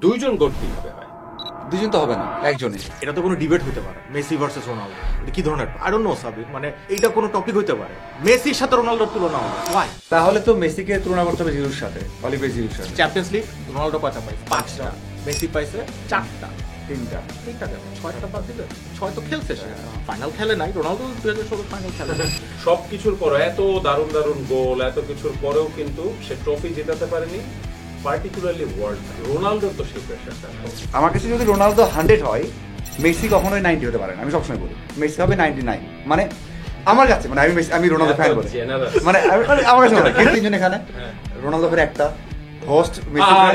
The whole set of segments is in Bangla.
দুইজন গোট কিভাবে হয়? দুজন তো হবে না, একজনই। এটা তো কোনো ডিবেট হতে পারে, মেসি ভার্সেস রোনালদো। এটা কি ধরনের? আই ডোন্ট নো সাবির, মানে এইটা কোনো টপিক হতে পারে? মেসির সাথে রোনালদোর তুলনা হবে, ওয়াই? তাহলে তো মেসিকে তুলনা করতে হবে জিরুর সাথে, অলিভিয়ার জিরুর সাথে। চ্যাম্পিয়ন্স লিগ রোনালদো কয়টা পাইছে? 5টা। মেসি পাইছে 4টা। 3টা। 3টা কেন? 6টা বাদ দিলে 6 তো খেলছে সে। ফাইনাল খেলে নাই, রোনালদো 2016 ফাইনাল খেলে নাই। সবকিছুর পর এত দারুণ দারুণ গোল, এত কিছুর পরেও কিন্তু সে ট্রফি জেতাতে পারেনি, পার্টিকুলারলি ওয়ার্ল্ড কাপ। রোনালদোর তো সেই প্রেশারটা। আমার কাছে যদি রোনালদো 100 হয়, মেসি কখনোই 90 হতে পারে না। আমি সবসময় বলি মেসি হবে 99। মানে আমার কাছে, মানে আমি রোনালদো ফ্যান বলি, মানে আমার কাছে মনে হয় কিন্তু তিনজন এখানে রোনালদো ফের একটা হোস্ট মেসি ফ্যান।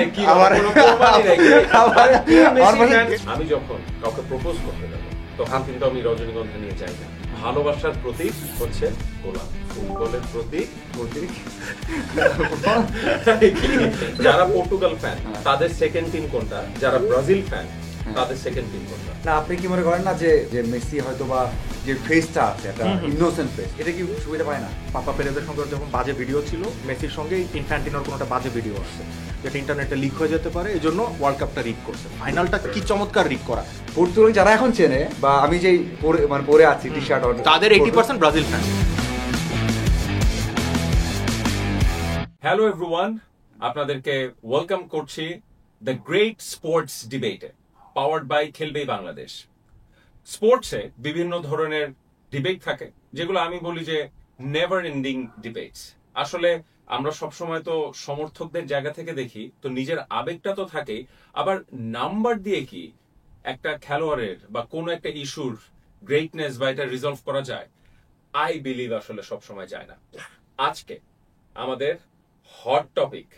আমি যখন কাউকে প্রপোজ করতে যাব তখন কিন্তু আমি রজনীগন্ধা নিয়ে যাই না। ভালোবাসার প্রতীক হচ্ছে গোলাপ, ফুটবলের প্রতীক। যারা পর্তুগাল ফ্যান তাদের সেকেন্ড টিম কোনটা, যারা ব্রাজিল ফ্যান তাদের সেকেন্ড টিম কোনটা? না, আপনি কি মনে করেন না যে মেসি হয়তো বা যে ফেসটা আছে একটা ইনোসেন্ট ফেস, এটা কি সুবিধা পায় না? পাপা পেরেজের সঙ্গে যখন বাজে ভিডিও ছিল, মেসির সঙ্গে ইনফ্যান্টিনোর কোনো একটা বাজে ভিডিও আসছে যেটা ইন্টারনেটে লিক হয়ে যেতে পারে, এই জন্য ওয়ার্ল্ড কাপটা রিক করছে। ফাইনালটা কি চমৎকার রিক করা। পর্তুগাল যারা এখন চেনে, বা আমি যেই পরে আছি টি শার্ট, তাদের 80% ব্রাজিল ফ্যান। হ্যালো এভরিওয়ান, আপনাদেরকে ওয়েলকাম করছি দ্য গ্রেট স্পোর্টস ডিবেটে, পাওয়ার্ড বাই খেলবেই বাংলাদেশ। স্পোর্টসে বিভিন্ন ধরনের ডিবেট থাকে, যেগুলো আমি বলি যে নেভার এন্ডিং ডিবেটস। আসলে আমরা সবসময় তো সমর্থকদের জায়গা থেকে দেখি, তো নিজের আবেগটা তো থাকেই, আবার নাম্বার দিয়ে কি একটা খেলোয়াড়ের বা কোনো একটা ইস্যুর গ্রেটনেস বা এটা রিজলভ করা যায়? আই বিলিভ আসলে সবসময় যায় না। আজকে আমাদের হট টপিক,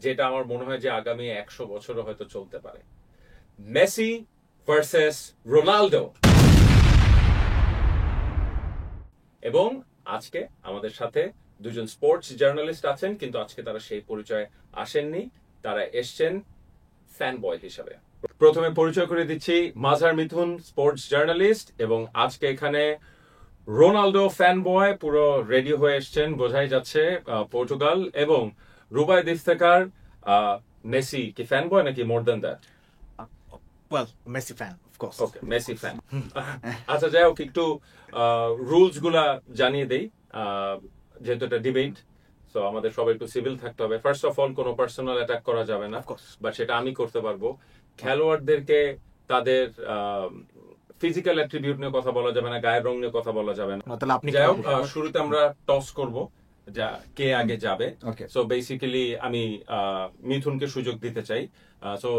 যেটা আমার মনে হয় যে আগামী 100 বছরও হয়তো চলতে পারে, মেসি ভার্সেস রোনালদো। এবং আজকে আমাদের সাথে দুজন স্পোর্টস জার্নালিস্ট আছেন, কিন্তু আজকে তারা সেই পরিচয় আসেননি, তারা এসছেন ফ্যান বয় হিসাবে। প্রথমে পরিচয় করে দিচ্ছি মাঝার মিথুন, স্পোর্টস জার্নালিস্ট, এবং আজকে এখানে রোনালদো ফ্যান বয়, পুরো রেডি হয়ে এসছেন, বোঝাই যাচ্ছে পর্তুগাল। এবং রুবাইদ ইফতেখার, মেসি কি ফ্যান বয় নাকি more than that? Well, Messi fan of course. Okay, Messi fan. আচ্ছা, যাই হোক, একটু রুলস গুলা জানিয়ে দেই, যেহেতু এটা ডিবেট, সো আমাদের সবাই একটু সিভিল থাকতে হবে। ফার্স্ট অফ অল, কোনো পার্সোনাল অ্যাটাক করা যাবে না, বাট সেটা আমি করতে পারবো। খেলোয়াড়দেরকে তাদের ফিজিক্যাল অ্যাট্রিবিউট নিয়ে কথা বলা যাবে না, গায়ের রং নিয়ে কথা বলা যাবে না। যাই হোক, শুরুতে আমরা টস করব, যা কে আগে যাবে। সো বেসিক্যালি আমি মিথুনকে সুযোগ দিতে চাই। সো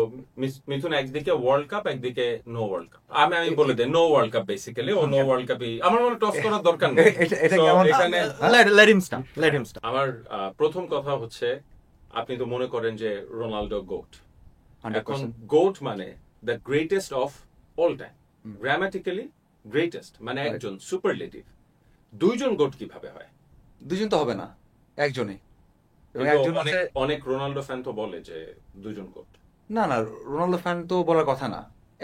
মিথুন একদিকে ওয়ার্ল্ড কাপ, একদিকে নো ওয়ার্ল্ড কাপ। আমি বলে দেই নো ওয়ার্ল্ড কাপ, বেসিক্যালি ও নো ওয়ার্ল্ড কাপই। আমার মনে টস করার দরকার নেই। আমার প্রথম কথা হচ্ছে, আপনি তো মনে করেন যে রোনালদো গোট। এখন গোট মানে the greatest of all time, grammatically greatest, মানে একজন সুপারলেটিভ। দুইজন গোট কিভাবে হয়? দুজন তো হবে না, একজনই। অনেক রোনালদো ফ্যান তো বলে যে দুজন গোট। না, রোনালদো ফ্যান তো বলার কথা না,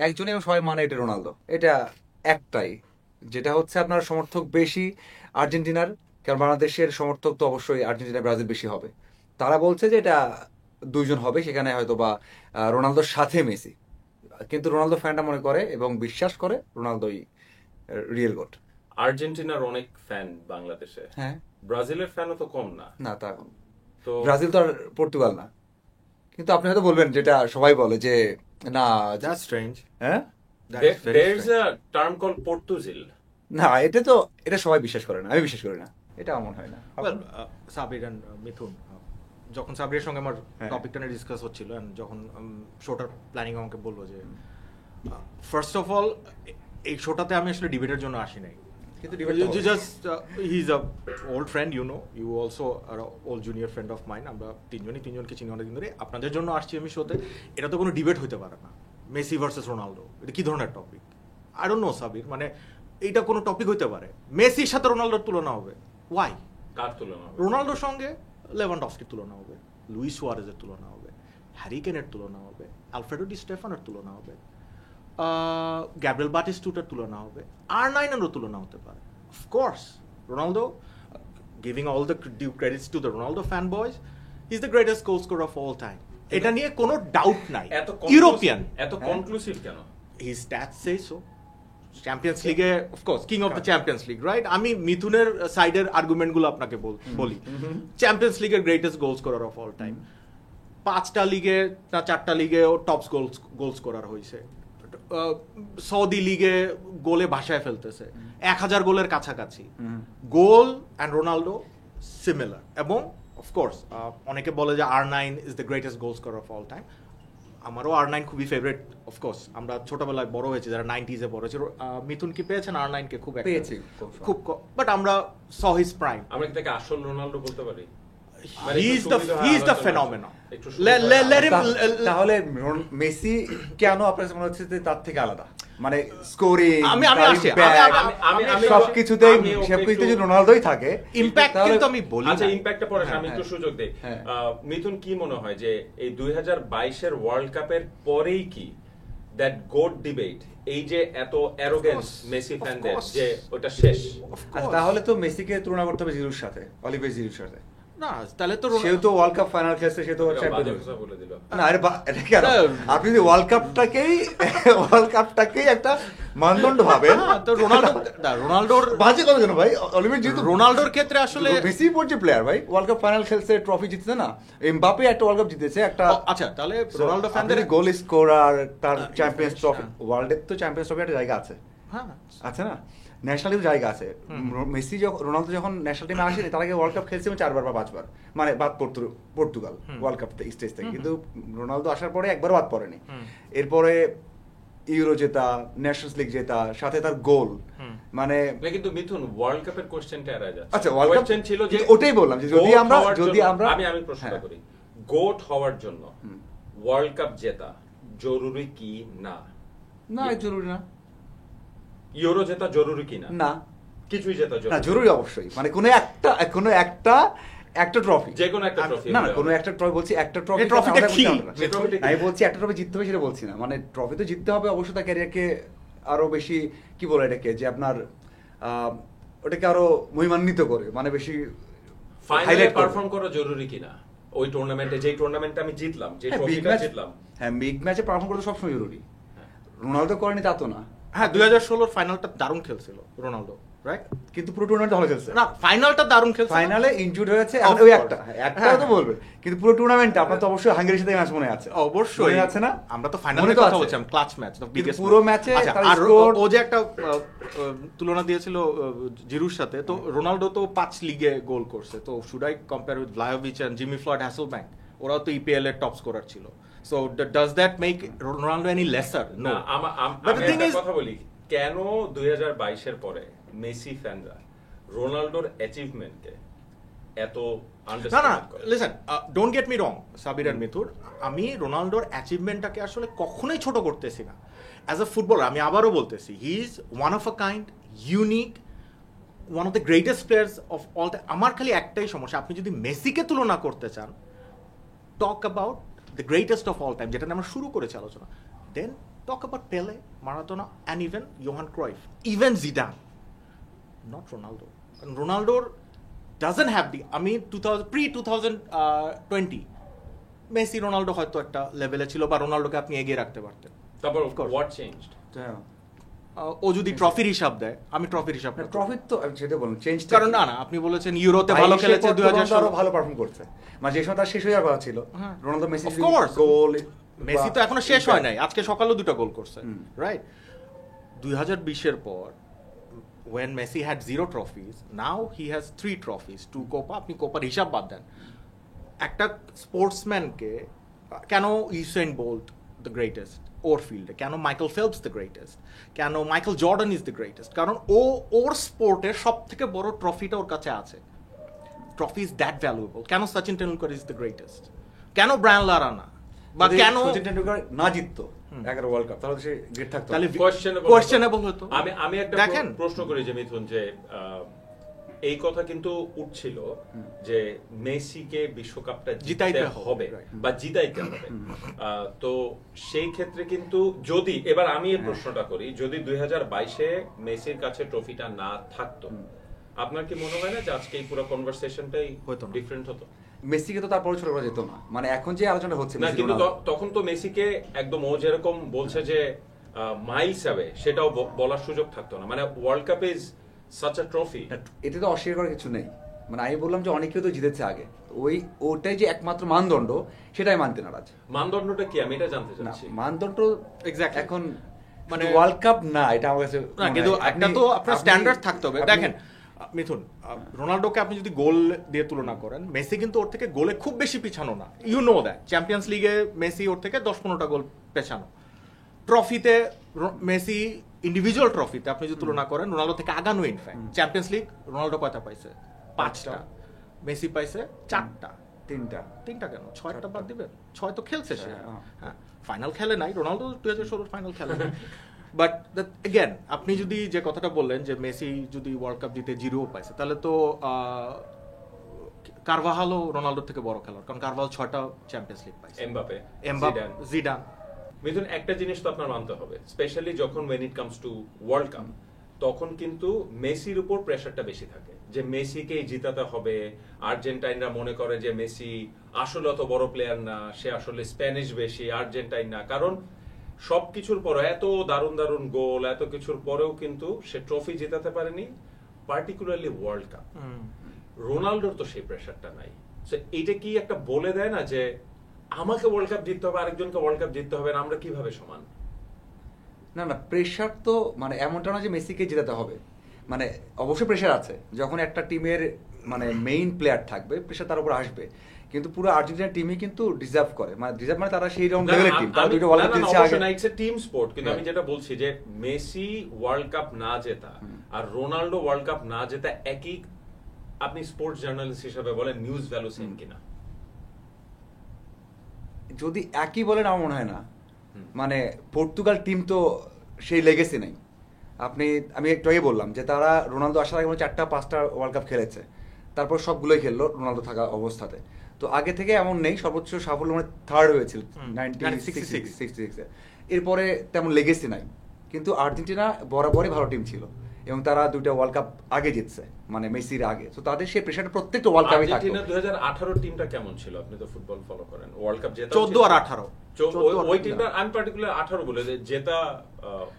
একজনই, সবাই মানে এটা রোনালদো। এটা একটাই, যেটা হচ্ছে আপনার সমর্থক বেশি আর্জেন্টিনার, কারণ বাংলাদেশের সমর্থক তো অবশ্যই আর্জেন্টিনা ব্রাজিল বেশি হবে। তারা বলছে যে এটা দুইজন হবে, সেখানে হয়তো বা রোনালদোর সাথে মেসি। কিন্তু রোনালদো ফ্যানটা মনে করে এবং বিশ্বাস করে রোনালদোই রিয়েল গোট। আর্জেন্টিনার অনেক ফ্যান বাংলাদেশে, হ্যাঁ, ব্রাজিলের ফ্যানও তো কম না। না, তা তো ব্রাজিল তো আর পর্তুগাল না। কিন্তু আপনি হয়তো বলবেন যেটা সবাই বলে যে না, দ্যাটস স্ট্রেঞ্জ। হ্যাঁ, there is a term called Portuzil. না, এটা সবাই বিশ্বাস করে না, আমি বিশ্বাস করি না, এটা আমার মনে হয় না। সাবির এন্ড মিথুন, যখন সাবিরের সঙ্গে আমার টপিকটা নিয়ে ডিসকাস হচ্ছিল, যখন শোটার প্ল্যানিং আমাকে বললো যে ফার্স্ট অফ অল এই শোটাতে আমি আসলে ডিবেটের জন্য আসি নাই, কিন্তু just he is a old friend, you know, you also are old junior friend of mine. আমরা তিনজনকে চিনি অনেকদিন ধরে, আপনাদের জন্য আসছি আমি শোতে। এটা তো কোনো ডিবেট হতে পারে না, মেসি ভার্সেস রোনালদো। এটা কি ধরনের topic? I don't know Sabir, মানে এইটা কোনো টপিক হতে পারে? মেসির সাথে রোনালদোর তুলনা হবে, ওয়াই? কার তুলনা? রোনালদোর সঙ্গে লেভানডস্কির তুলনা হবে, লুইস সুয়ারেজের তুলনা হবে, হ্যারি কেনের তুলনা হবে, আলফ্রেডো ডি স্টেফানের তুলনা হবে, গ্যাব্রিয়েল বাটিস্টুটার তুলনা হবে, R9-এরও তুলনা হতে পারে। Of course Ronaldo, giving all the due credits to the Ronaldo fanboys, he's the greatest goal scorer of all time. এটা নিয়ে কোনো ডাউট নাই। এত ইউরোপিয়ান, এত কনক্লুসিভ কেন? His stats say so. Champions লিগে of course king of the Champions League, right? আমি মিথুনের সাইডের আর্গুমেন্টগুলো আপনাকে বলি। চ্যাম্পিয়ন্স লিগের greatest goal scorer of all time, 5টা লিগে না 4টা লিগে ও টপ গোল স্কোরার হয়েছে। সৌদি লিগে গোলে ভাসায় ফেলতেছে, 1000 গোলের কাছাকাছি। Goal and Ronaldo similar. এবং অফকোর্স অনেকে বলে যে R9 is the greatest goal scorer of all time. আমারও R9 খুবই ফেভারিট। অফকোর্স আমরা ছোটবেলায় বড় হয়েছি, যারা 90s বড় হয়েছে। মিথুন কি পেয়েছেন R9 কে? খুব পেয়েছি, খুব, বাট আমরা স হিজ প্রাইম। আমরা কি তাকে আসল রোনাল্ডো বলতে পারি? He is the phenomenon. তাহলে মেসি কেন আপনার কাছে মনে হচ্ছে যে তার থেকে আলাদা? মানে স্কোরিং, সবকিছুতেই সবকিছুতে যদি রোনালদোই থাকে, ইমপ্যাক্ট কিন্তু আমি বলি। আচ্ছা, ইমপ্যাক্টে পরে আমি একটু সুযোগ দেই। মিথুন, কি মনে হয় যে এই 2022 এর ওয়ার্ল্ড কাপের পরেই কি দ্যাট গোট ডিবেট, এই যে এত অ্যারোগেন্স মেসি ফ্যানদের, যে ওটা শেষ? তাহলে তো মেসিকে তুলনা করতে হবে জিরুর সাথে, অলিভিয়ার জিরুর সাথে। না, তাহলে তো সেও তো ওয়ার্ল্ড কাপ ফাইনাল খেলছে, সে তো চ্যাম্পিয়ন বলে দিল। না, আরে এটা কেন? আপনি যদি ওয়ার্ল্ড কাপটাকেই একটা মানদণ্ড ভাবেন, তো রোনাল্ডোর বাজে কথা কেন ভাই? অলিভিয়ার জিরু রোনাল্ডোর ক্ষেত্রে আসলে মেসি পর্যায়ে প্লেয়ার ভাই, ওয়ার্ল্ড কাপ ফাইনাল খেলছে, ট্রফি জিতেছে না? এমবাপে একটা ওয়ার্ল্ড কাপ জিতেছে একটা। আচ্ছা, তাহলে রোনাল্ডো ফ্যানদের গোল স্কোরার, তার চ্যাম্পিয়ন্স ট্রফি, ওয়ার্ল্ডের তো চ্যাম্পিয়ন্স ট্রফি একটা জায়গা আছে, হ্যাঁ আছে না? ন্যাশনাল টিম জায়গা আছে। মেসি রোনালদো যখন ন্যাশনাল টিমে আসেনি, তার আগে ওয়ার্ল্ড কাপ খেলছে 4বার বা 5বার, মানে বাদ পর্তুগাল ওয়ার্ল্ড কাপ স্টেজ থেকে। কিন্তু রোনালদো আসার পরে একবারও বাদ পড়েনি। এরপরে ইউরো জেতা, ন্যাশনস লিগ জেতা, সাথে তার গোল, মানে কিন্তু মিথুন ওয়ার্ল্ড কাপের কোশ্চেনটা এড়ায় যাচ্ছে। আচ্ছা, ওয়ার্ল্ড কাপ ছিল যে ওটাই বললাম যে যদি আমরা আমি প্রশ্নটা করি, গোট হওয়ার জন্য ওয়ার্ল্ড কাপ জেতা জরুরি কি না? না, জরুরি না। ইউরো জেতা জরুরি কি না? না, কিছুই জেতা জরুরি না, জরুরি অবশ্যই। মানে কোনো একটা ট্রফি, যে কোনো একটা ট্রফি, না কোনো একটা ট্রফি বলছি, একটা ট্রফি, ট্রফিটা কি? আমি বলছি একটা ট্রফি জিততে হবে সেটা বলছি না। মানে ট্রফি তো জিততে হবে অবশ্যই, তার ক্যারিয়ারকে আরো বেশি কি বলে এটাকে, যে আপনার ওটাকে আরো মহিমান্বিত করে, মানে বেশি ফাইনালে পারফর্ম করা জরুরি কিনা ওই টুর্নামেন্টে, যেই টুর্নামেন্টে আমি জিতলাম, যে ট্রফিটা জিতলাম। হ্যাঁ, বিগ ম্যাচে পারফর্ম করা সবসময় জরুরি। রোনালদো করেনি তা তো না। হ্যাঁ, 2016 ফাইনালটা দারুণ খেলছিল রোনালদো, রাইট? কিন্তু পুরো টুর্নামেন্ট ভালো খেলছে না, ফাইনালটা দারুণ খেলছে। ফাইনালে ইনজুর্ড হয়েছে, ওই একটা তো বলবেন, কিন্তু পুরো টুর্নামেন্টে আপনার তো অবশ্যই হাঙ্গেরির সাথে ম্যাচ মনে আছে। অবশ্যই আছে না? আমরা তো ফাইনালের কথা বলছিলাম, ক্লাচ ম্যাচ, দ্য বিগেস্ট পুরো ম্যাচে। আর ও যে একটা তুলনা দিয়েছিল জিরুর সাথে, তো রোনালদো তো 5 লিগে গোল করছে, তো শুড আই কম্পেয়ার উইথ ব্লায়োভিচ এন্ড জিমি ফ্লয়েড হ্যাসেলব্যাঙ্ক? ওরাও তো ইপিএল এর টপ স্কোরার ছিল। So does that make Ronaldo any lesser? No. But the thing is, কথা বলি, কেন 2022 এর পরে মেসি ফ্যানরা রোনালদোর অ্যাচিভমেন্টকে এত আন্ডারস্ট্যান্ড করে? Listen, don't get me wrong Sabir and মিথুর, আমি রোনালদোর অ্যাচিভমেন্টটাকে আসলে কখনোই ছোট করতেছি না। অ্যাজ আ ফুটবলার আমি আবারও বলতেছি, he is one of a kind, unique, one of the greatest players of all time. আমার খালি একটাই সমস্যা, আপনি যদি মেসিকে তুলনা করতে চান, talk about the greatest of all time, যেটা আমরা শুরু করেছি আলোচনা, দেন talk about Pele, Maradona, and even Johan Cruyff, even Zidane, not Ronaldo. And Ronaldo doesn't have the, I mean, pre-2020 Messi Ronaldo হয়তো একটা লেভেলে ছিল, বা রোনাল্ডোকে আপনি এগিয়ে রাখতে পারতেন। তারপর what changed? ও যদি ট্রফির হিসাব দেয়, আমি ট্রফির হিসাব না, ট্রফি তো যেটা বলুন চেঞ্জ, কারণ না আপনি বলেছেন ইউরোতে ভালো খেলেছে, 2016 আরো ভালো পারফর্ম করছে, মানে যে সময় তার শেষ হয়ে যাওয়ার কথা ছিল, রোনালদো মেসি গোল, মেসি তো এখনো শেষ হয় নাই, আজকে সকালেও 2টা গোল করছে, রাইট? 2020 এর পর when Messi had 0 trophies, now he has 3 trophies, 2 Copa, আপনি কোপার হিসাব বাদ দেন। একটা স্পোর্টসম্যানকে কেন ইউসেইন বোল্ট দ্য গ্রেটেস্ট ওর ফিল্ডে, কেন মাইকেল ফেলপস দ্য গ্রেটেস্ট, কেন Michael Jordan is the greatest? কারণ ওর স্পোর্টের সব থেকে বড় ট্রফিটা ওর কাছে আছে। Trophy is that valuable. কেন Sachin Tendulkar is the greatest? কেন ব্রায়ান লারা না? বা কেন সচিন টেন্ডুলকার না জিততো 11 ওয়ার্ল্ড কাপ, তাহলে সে গ্রেট থাকতো? তাহলে কোয়েশ্চেনেবল হতো। আমি একটা প্রশ্ন করি যে মিথুন, যে এই কথা কিন্তু উঠছিল যে মেসিকে বিশ্বকাপটা জিতাইতে হবে বা জিতাইতে হবে, তো সেই ক্ষেত্রে কিন্তু যদি এবার আমি এই প্রশ্নটা করি, যদি 2022-এ মেসির কাছে ট্রফিটা না থাকতো, আপনার কি মনে হয় না যে আজকে এই পুরো কনভারসেশনটাই হয়তো ডিফারেন্ট হতো? মেসিকে তো তারপরে ছোট করা যেত না, মানে এখন যে আলোচনা হচ্ছে না, কিন্তু তখন তো মেসিকে একদম ও যেরকম বলছে যে মাইলস অ্যাওয়ে, সেটাও বলার সুযোগ থাকতো না। মানে world cup is such a trophy. এতে তো অস্বীকার করার কিছু নেই, মানে আমি বললাম যে অনেকেও তো জিতেছে আগে, ওটাই যে একমাত্র মানদণ্ড সেটাই মানতে নারাজ। মানদণ্ডটা কি আমি এটা জানতে না, চাচ্ছি। মানদণ্ড এক্স্যাক্টলি এখন মানে ওয়ার্ল্ড কাপ না, এটা আমার কাছে না, কিন্তু একটা তো আপনার স্ট্যান্ডার্ড থাকতে হবে। দেখেন মিথুন, রোনাল্ডোকে আপনি যদি গোল দিয়ে তুলনা করেন, মেসি কিন্তু ওর থেকে গোলে খুব বেশি পিছানো না, ইউ নো দ্যাট। চ্যাম্পিয়ন্স লিগে মেসি ওর থেকে 10-15টা গোল পেছানো। ট্রফিতে মেসি ইন্ডিভিজুয়াল ট্রফিতে আপনি যদি তুলনা করেন রোনাল্ডো থেকে আগানো। ইনফ্যাক্ট চ্যাম্পিয়ন্স লিগ রোনাল্ডো কয়টা পাইছে? 5টা। মেসি পাইছে 4টা। 3টা কেন? 6টা বাদ দিবেন, 6 তো খেলছে সে। হ্যাঁ, ফাইনাল খেলে নাই রোনাল্ডো, 2016 ফাইনাল খেলে নাই। বাট এগেন আপনি যদি যে কথাটা বললেন যে মেসি যদি ওয়ার্ল্ড কাপ জিতে 0 পাইছে, তাহলে তো কারভাহালও রোনাল্ডোর থেকে বড় খেলোয়াড়, কারণ কারভাহাল 6টা চ্যাম্পিয়ন্স লিগ পাইছে। এমবাপে, জিডান। মিথুন, একটা জিনিস তো আপনার মানতে হবে, স্পেশালি যখন when it comes to world cup, তখন কিন্তু মেসির উপর প্রেসারটা বেশি থাকে যে মেসিকেই জিতাতে হবে। আর্জেন্টাইনরা মনে করে যে মেসি আসলে অত বড় প্লেয়ার না, সে আসলে স্প্যানিশ বেশি, আর্জেন্টাইন না। কারণ সবকিছুর পর এত দারুণ দারুণ গোল, এত কিছুর পরেও কিন্তু সে ট্রফি জেতাতে পারেনি, পার্টিকুলারলি ওয়ার্ল্ড কাপ। রোনাল্ডোর তো সেই প্রেসারটা নাই। এটা কি একটা বলে দেয় না যে আমাকে ওয়ার্ল্ড কাপ জিততে হবে, আরেকজনকে ওয়ার্ল্ড কাপ জিততে হবে, আমরা কিভাবে সমান? না না, প্রেশার তো মানে এমনটা না যে মেসিকে জেতাতে হবে, মানে অবশ্যই প্রেশার আছে। যখন একটা টিমের মানে মেইন প্লেয়ার থাকবে, প্রেশার তার উপর আসবে। কিন্তু পুরো আর্জেন্টিনা টিমই কিন্তু ডিজার্ভ করে, মানে ডিজার্ভ মানে তারা সেই রকম লেভেলের টিম, তারা দুটো ওয়ার্ল্ড কাপ জিতেছে আগে। না, ইটস এ টিম স্পোর্ট। কিন্তু আমি যেটা বলছি যে মেসি ওয়ার্ল্ড কাপ না জেতা আর রোনাল্ডো ওয়ার্ল্ড কাপ না জেতা একই, আপনি স্পোর্টস জার্নালিস্ট হিসেবে বলেন নিউজ ভ্যালু সেম কিনা? যদি একই বলেন আমার মনে হয় না। মানে পর্তুগাল টিম তো সেই লেগেসি নেই। আমি একটু আগে বললাম যে তারা রোনালদো আসার আগে 4টা-5টা ওয়ার্ল্ড কাপ খেলেছে, তারপর সবগুলোই খেললো রোনালদো থাকা অবস্থাতে। তো আগে থেকে এমন নেই, সর্বোচ্চ সাফল্য মানে 3rd হয়েছিল 1966-এ। এরপরে তেমন লেগেসি নাই। কিন্তু আর্জেন্টিনা বরাবরই ভালো টিম ছিল এবং তারা 2টা ওয়ার্ল্ড কাপ আগে জিতছে, মানে মেসির আগে। তো তাদের সেই প্রেশারটা প্রত্যেকটা ওয়ার্ল্ড কাপে থাকতো। আর্জেন্টিনা 2018 টিমটা কেমন ছিল? আপনি তো ফুটবল ফলো করেন, ওয়ার্ল্ড কাপ জেতা 14 আর 18 ওই টিমটা আমি পার্টিকুলার 18 বলে যে জেতা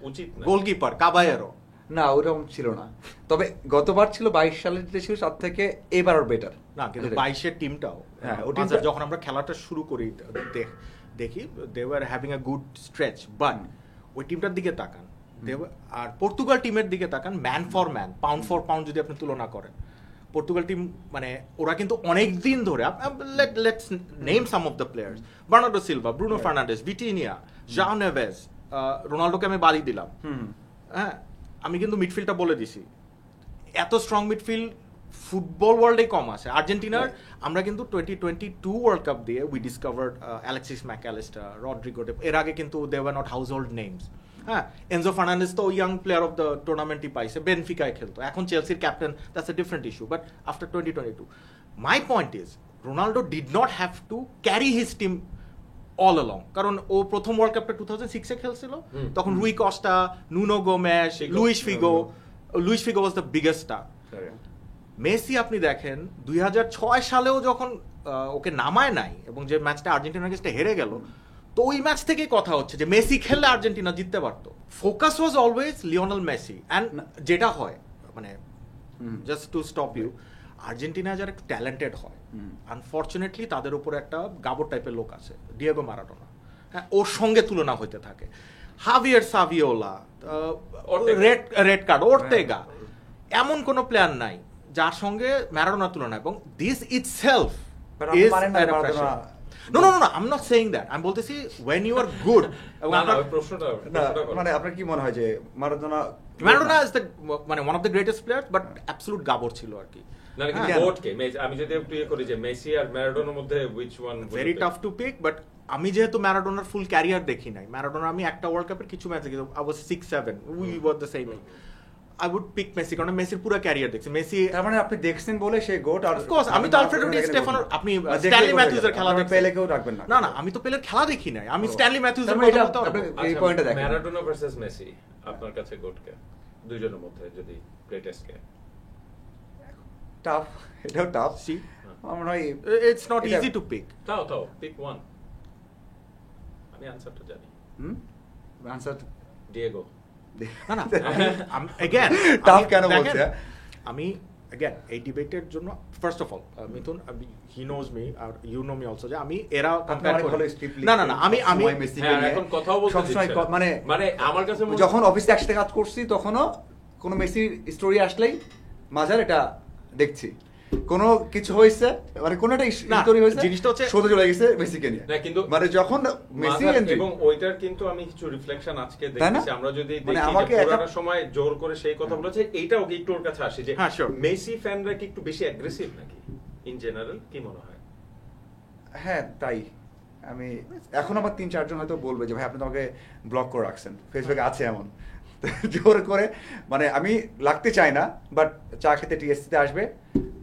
উচিত না। গোলকিপার কাবায়েরো না, ওরকম ছিল না। তবে গতবার ছিল 22 সালের যে ছিল তার থেকে এবার আর বেটার না, কিন্তু 22-এর টিমটাও হ্যাঁ, ওই টিমটা যখন আমরা খেলাটা শুরু করি দেখি they were having a good stretch, but ওই টিমটার দিকে তাকান আর পর্তুগাল টিমের দিকে তাকান, man for man, pound for pound যদি আপনি তুলনা করেন, পর্তুগাল টিম মানে ওরা কিন্তু অনেক দিন ধরে, let's name some of the players, Bernardo Silva, Bruno Fernandes, Vitinha, Joao Neves, রোনাল্ডোকে আমি বাদই দিলাম। হ্যাঁ, আমি কিন্তু মিডফিল্ডটা বলে দিছি, এত স্ট্রং মিডফিল্ড ফুটবল ওয়ার্ল্ডে কম আছে। আর্জেন্টিনার আমরা কিন্তু 2022 ওয়ার্ল্ড কাপ দিয়ে we discovered Alexis McAllister, Rodrigo, এর আগে কিন্তু they were not household names. হ্যাঁ, এনজো ফার্নান্ডেস তো ইয়াং প্লেয়ার অফ দ্য টুর্নামেন্টই পাইছে, বেনফিকায় খেলতো, এখন চেলসির captain, that's a different issue. But after 2022 my point is Ronaldo did not have to carry his team all along, কারণ ও প্রথম ওয়ার্ল্ড কাপটা 2006-এ খেলছিল, তখন Rui Costa, Nuno Gomes, Luis Figo was the biggest star. Messi আপনি দেখেন 2006 সালেও যখন ওকে নামায় নাই এবং যে ম্যাচটা আর্জেন্টিনার কাছে হেরে গেল, তো ওই ম্যাচ থেকেই কথা হচ্ছে যে মেসি খেললে আর্জেন্টিনা জিততে পারতো। Focus was always Lionel Messi. And যেটা হয় মানে just to stop you, Argentina যারা একটু ট্যালেন্টেড হয়, আনফর্চুনেটলি তাদের উপর একটা গাবর টাইপের লোক আছে, ডিয়েগো ম্যারাডোনা। হ্যাঁ, ওর সঙ্গে তুলনা হইতে থাকে। হাভিয়ার সাভিওলা, রেড কার্ড, ওর্তেগা, এমন কোন প্লেয়ার নাই যার সঙ্গে ম্যারাডোনার তুলনা। এবং this itself is No, I'm not saying that. I'm বলতেছি when you are good. মানে আপনার কি মনে হয় যে ম্যারাডোনা is the মানে one of the greatest players, but absolute গাবর ছিল আর কি। না, কিন্তু বোর্ডকে আমি যদি একটু করি যে মেসি আর ম্যারাডোনার মধ্যে which one? Very tough to pick, but আমি যেহেতু ম্যারাডোনার ফুল ক্যারিয়ার দেখি নাই, ম্যারাডোনা আমি একটা ওয়ার্ল্ড কাপের কিছু ম্যাচ দেখি, I was 6-7, we were the same age. I would pick Messi, কারণ মেসির পুরো ক্যারিয়ার দেখছি। মেসি তার মানে আপনি দেখছেন বলে সে গোট। আর অফ কোর্স আমি তো আলফ্রেডো ডি স্টেফানো, আপনি স্ট্যানলি ম্যাথিউসের খেলা দেখছেন, পেলেকেও রাখবেন না? না, আমি তো পেলের খেলা দেখি নাই, আমি স্ট্যানলি ম্যাথিউসের কথা বলতে। এই পয়েন্টটা দেখেন, ম্যারাডোনা ভার্সেস মেসি, আপনার কাছে গোট কে? দুইজনের মধ্যে যদি গ্রেটেস্ট কে? টাফ, এটাও টাফ। আমার মনে হয় ইটস নট এটা- ইজি টু পিক। তাও পিক ওয়ান। আমি আনসারটা জানি। Answer Diego. না না again Tough আমি- কেন দেখেন, বলছে, হ্যাঁ? আমি again এই ডিবেটের জন্য first of all Mithun he knows me আর ইউ নো মি অলসো যে আমি এরা compare অনেক করি- ভালো script না না না আমি লিখতেন, আমি সবসময় মেসিকে হ্যাঁ, নিয়ে। এখন কথাও বলতে সবসময় দিচ্ছে না। মানে মানে আমার কাছে মনে- যখন অফিসে একসাথে কাজ করছি তখনও কোনো মেসির স্টোরি আসলেই মাজার এটা দেখছি, কোনো কিছু হয়েছে মানে কোনো একটা না, স্টোরি হয়েছে জিনিসটা হচ্ছে- শোতে চলে গেছে মেসিকে নিয়ে, না, কিন্তু মানে যখন মেসি মাথার entry- এবং ওইটার কিন্তু আমি কিছু রিফ্লেকশন আজকে তাই না? দেখেছি। আমরা যদি মানে দেখি আমাকে যে একটা- পুরানো সময় জোর করে সেই কথা বলেছে, এইটাও কি একটু ওর কাছে আসে যে হ্যাঁ, sure. মেসি ফ্যানরা কি একটু বেশি অ্যাগ্রেসিভ নাকি ইন জেনারেল, কি মনে হয়? হ্যাঁ তাই। আমি এখন আমার 3-4 জন হয়তো বলবে যে ভাই আপনি তো আমাকে ব্লক করে রাখছেন, ফেসবুকে আছে এমন জোর করে, মানে আমি লাগতে চাই না, বাট চা খেতে টিএসসিতে আসবে,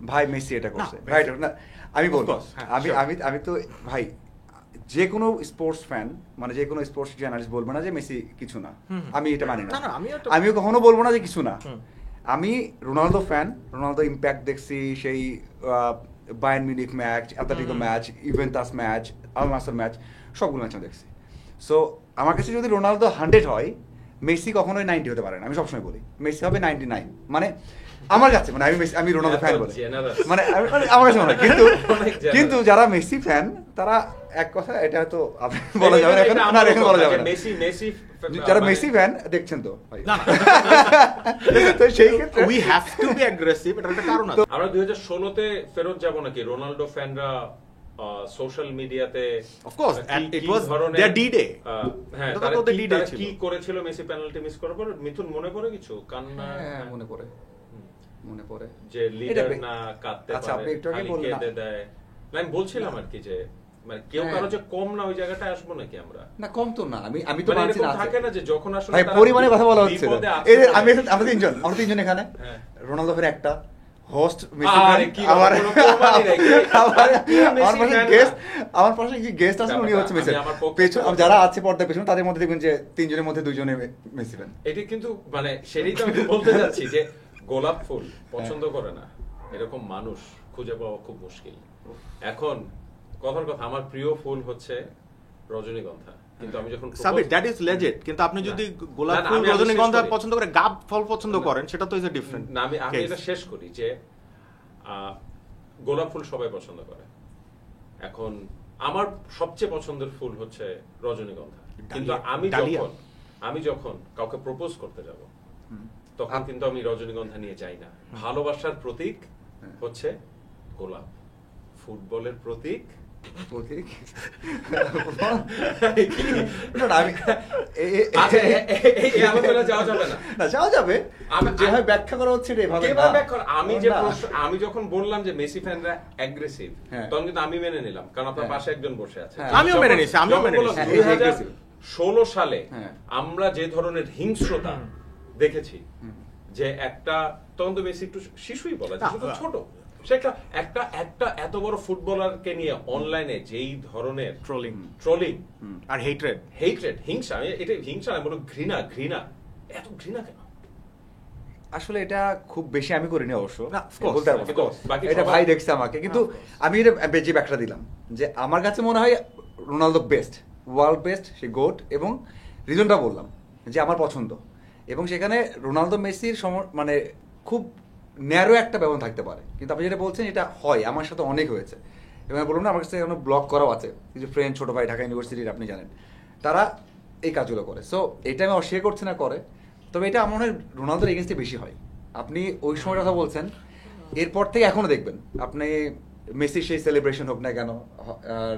ভাই মেসি এটা করছে, না, ভাই এটা না, আমি Of বলবো course, হ্যাঁ, আমি sure. আমি আমি তো ভাই যে কোনো স্পোর্টস ফ্যান মানে যে কোনো স্পোর্টস জার্নালিস্ট বলবো না যে মেসি কিছু না, আমি এটা মানি না। না, না, আমিও কখনো বলবো না যে কিছু না। হুম। আমি রোনালদো ফ্যান, রোনালদো ইম্প্যাক্ট দেখছি, সেই Bayern Munich match, Atletico match, Juventus match, Al Nassr match, সবগুলো ম্যাচ আমি দেখছি। সো আমার কাছে যদি রোনালদো 100 হয়, মেসি কখনোই 90 হতে পারে না। আমি সবসময় বলি মেসি হবে 99, মানে আমার কাছে, মানে আমি রোনালদো ফ্যান বলি, Generous. মানে আমার কাছে মনে হয়। কিন্তু অনেক generous. কিন্তু যারা মেসি ফ্যান তারা এক কথা, এটা তো বলা যাবে না, এখন এটা না, আমার এখন কথা, বলা যাবে যে না। মেসি যারা মানে- মেসি ফ্যান দেখছেন তো ভাই। না, না। তো সেই ক্ষেত্রে we have to B aggressive, এটা একটা কারণ আছে। আমরা 2016-তে ফেরত যাব নাকি? রোনাল্ডো ফ্যানরা সোশ্যাল মিডিয়াতে Of course, and it was their D-Day. হ্যাঁ, এটা তো তারা ওদের কি- D-Day তারা ছিল। কি করেছিল মেসি পেনাল্টি মিস করার পর? মিথুন মনে পড়ে কিছু কান্না? হ্যাঁ, মনে পড়ে, মনে পড়ে যে লিডার না কাঁদতে আচ্ছা, আপনি পারে, একটু আগে খালি বললেন কেঁদে দেয়। না, আমি বলছিলাম আর কি যে মানে কেউ হ্যাঁ। কারো যে কম না ওই জায়গাটায় আসবো নাকি আমরা? না, কম তো না, আমি তো মানে মানছি এরকম না আছে। থাকে না যে যখন আসলে ভাই তারা পরিমাণে কথা বলা হচ্ছে না। বিপদে আছে এই যে বলে- আমরা তিনজন এখানে, হ্যাঁ। রোনালদো ফের একটা হোস্ট মেসি আরে ফ্যান, কি ব্যাপার, কোনো প্রমাণই নাই। আমার মেসি পাশে ফ্যান না। গেস্ট, আমার পাশে যে গেস্ট আছে উনি হচ্ছে মেসি। আমি আমার পক্ষে পেছনে বলবো। যারা আছে পর্দার পেছনে তাদের মধ্যে দেখবেন যে 3 জনের মধ্যে 2 জনে মেসি ফ্যান। এটি কিন্তু মানে সেটাই তো আমি বলতে যাচ্ছি যে গোলাপ ফুল পছন্দ করে না এরকম মানুষ খুঁজে পাওয়া খুব মুশকিল। এখন কথার কথা, আমার প্রিয় ফুল হচ্ছে রজনীগন্ধা, কিন্তু আমি যখন সাবির, দ্যাট ইজ লেজেন্ড, কিন্তু আপনি যদি গোলাপ না, না, ফুল আমি শেষ রজনীগন্ধা করি। পছন্দ করে গাব ফল পছন্দ করেন, সেটা তো ইজ এ ডিফারেন্ট। না, আমি এটা শেষ করি যে গোলাপ ফুল সবাই পছন্দ করে। এখন আমার সবচেয়ে পছন্দের ফুল হচ্ছে রজনীগন্ধা, কিন্তু ডালিয়া। আমি যখন কাউকে প্রপোজ করতে যাব তখন কিন্তু আমি রজনীগন্ধা নিয়ে যাই না। ভালোবাসার প্রতীক হচ্ছে গোলাপ, ফুটবলের প্রতীক না, আমি আচ্ছা, এই আলোচনা যাওয়া যাবে না। না, যাওয়া যাবে, আমি- যেভাবে ব্যাখ্যা করা হচ্ছে এটা এভাবে কিভাবে না। ব্যাখ্যা করা? না। আমি যখন বললাম যে মেসি ফ্যানরা অ্যাগ্রেসিভ, হ্যাঁ। তখন কিন্তু আমি মেনে নিলাম, কারণ আপনার হ্যাঁ। পাশে একজন বসে আছে। হ্যাঁ। আমিও মেনে নিছি, আমিও যখন মেনে বললাম নিছি। হ্যাঁ, এই যে aggressive। 2016 সালে হ্যাঁ। আমরা যে ধরনের হিংস্রতা দেখেছি, যে একটা, তখন তো মেসি একটু শিশুই বলা যায়, না, সে তো ছোট, সে একটা এত বড় ফুটবলারকে নিয়ে অনলাইনে যেই ধরনের ট্রোলিং আর হেট্রেড, হিংসা, এটা হিংসা না, বলো ঘৃণা, এত ঘৃণা কেন? আসলে এটা খুব বেশি আমি করিনি অবশ্য, না, of course, বলতে পারবো of না। course, বাকি এটা সবাই- ভাই দেখছে আমাকে, কিন্তু আমি এটা যে ব্যাখ্যা দিলাম যে আমার কাছে মনে হয় রোনালদো বেস্ট, ওয়ার্ল্ড বেস্ট, সে গোট, এবং রিজনটা বললাম যে আমার পছন্দ, এবং সেখানে রোনালদো মেসির মানে খুব ন্যারো একটা ব্যবধান থাকতে পারে, কিন্তু আপনি যেটা বলছেন এটা হয়, আমার সাথে অনেক হয়েছে, এবং আমি বললাম না আমার কাছে এখনো ব্লগ করাও আছে, কিছু ফ্রেন্ড, ছোট ভাই ঢাকা ইউনিভার্সিটির, আপনি জানেন, তারা এই কাজগুলো করে। সো এটা আমি অস্বীকার করছি না, করে, তবে এটা আমার মনে হয় রোনালদোর এগেনস্টে বেশি হয়। আপনি ওই সময় কথা বলছেন, এরপর থেকে এখনো দেখবেন আপনি মেসির সেই সেলিব্রেশন হোক না কেন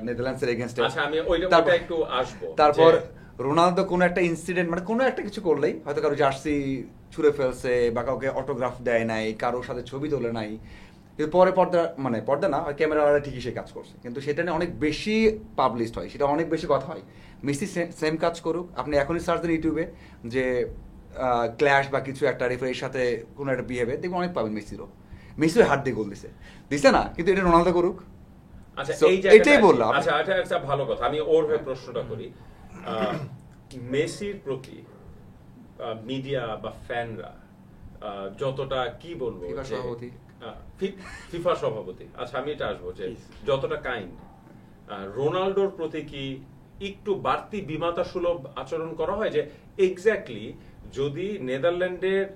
নেদারল্যান্ডসের এগেনস্টে, আচ্ছা, আমি ওইটা একটু আসবো। তারপর যে- রোনালদো কোনো একটা ইনসিডেন্ট, মানে কোনো একটা কিছু করলেই, হয়তো কারো জার্সি ছুঁড়ে ফেলছে বা কাউকে অটোগ্রাফ দেয় নাই, কারোর সাথে ছবি তোলে নাই, কিন্তু পরে পর্দা না, ক্যামেরাওয়ালা ঠিকই সে কাজ করছে, কিন্তু সেটা নিয়ে অনেক বেশি পাবলিশড হয়, সেটা অনেক বেশি কথা হয়। মেসি সেম কাজ করুক, আপনি এখনই সার্চ দেন ইউটিউবে যে ক্ল্যাশ বা কিছু একটা রেফারির সাথে কোনো একটা বিহেভে, দেখবেন অনেক পাবেন মেসিও হাত দিয়ে গোল দিছে না, কিন্তু এটা রোনালদো করুক। আচ্ছা, So, এই জায়গাটা এটাই আসি। বললাম। আচ্ছা, এটা একটা ভালো কথা, আমি ওর হয়ে প্রশ্নটা করি। মেসির প্রতি মিডিয়া বা ফ্যানরা যতটা কি বলবো, ফিফা যে- সভাপতি। ফিফা সভাপতি, আচ্ছা আমি এটা আসবো যে যতটা কাইন্ড রোনাল্ডোর প্রতি কি একটু বাড়তি বিমাতা সুলভ আচরণ করা হয়, যে এক্স্যাক্টলি যদি নেদারল্যান্ডের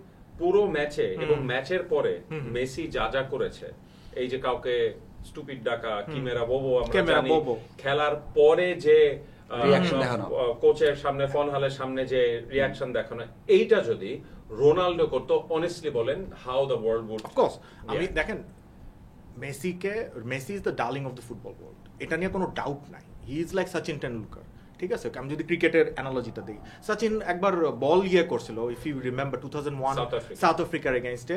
পুরো ম্যাচে এবং ম্যাচের পরে মেসি যা যা করেছে, এই যে কাউকে স্টুপিড ডাকা, কিমেরা বোবো, আমরা জানি খেলার পরে যে কোচের সামনে, ফন হলের সামনে যে রিয়াকশন দেখানো, এইটা যদি রোনাল্ডো করতো, অনেস্টলি বলেন how the world would. Of course আমি দেখেন Messi is the darling of the football world, এটা নিয়ে কোনো ডাউট নাই। He is like Sachin Tendulkar, ঠিক আছে? আমি যদি ক্রিকেটের অ্যানালজিটা দিই, সচিন একবার বল করছিল, ইফ ইউ রিমেম্বার 2001 সাউথ আফ্রিকার এগেইনস্টে,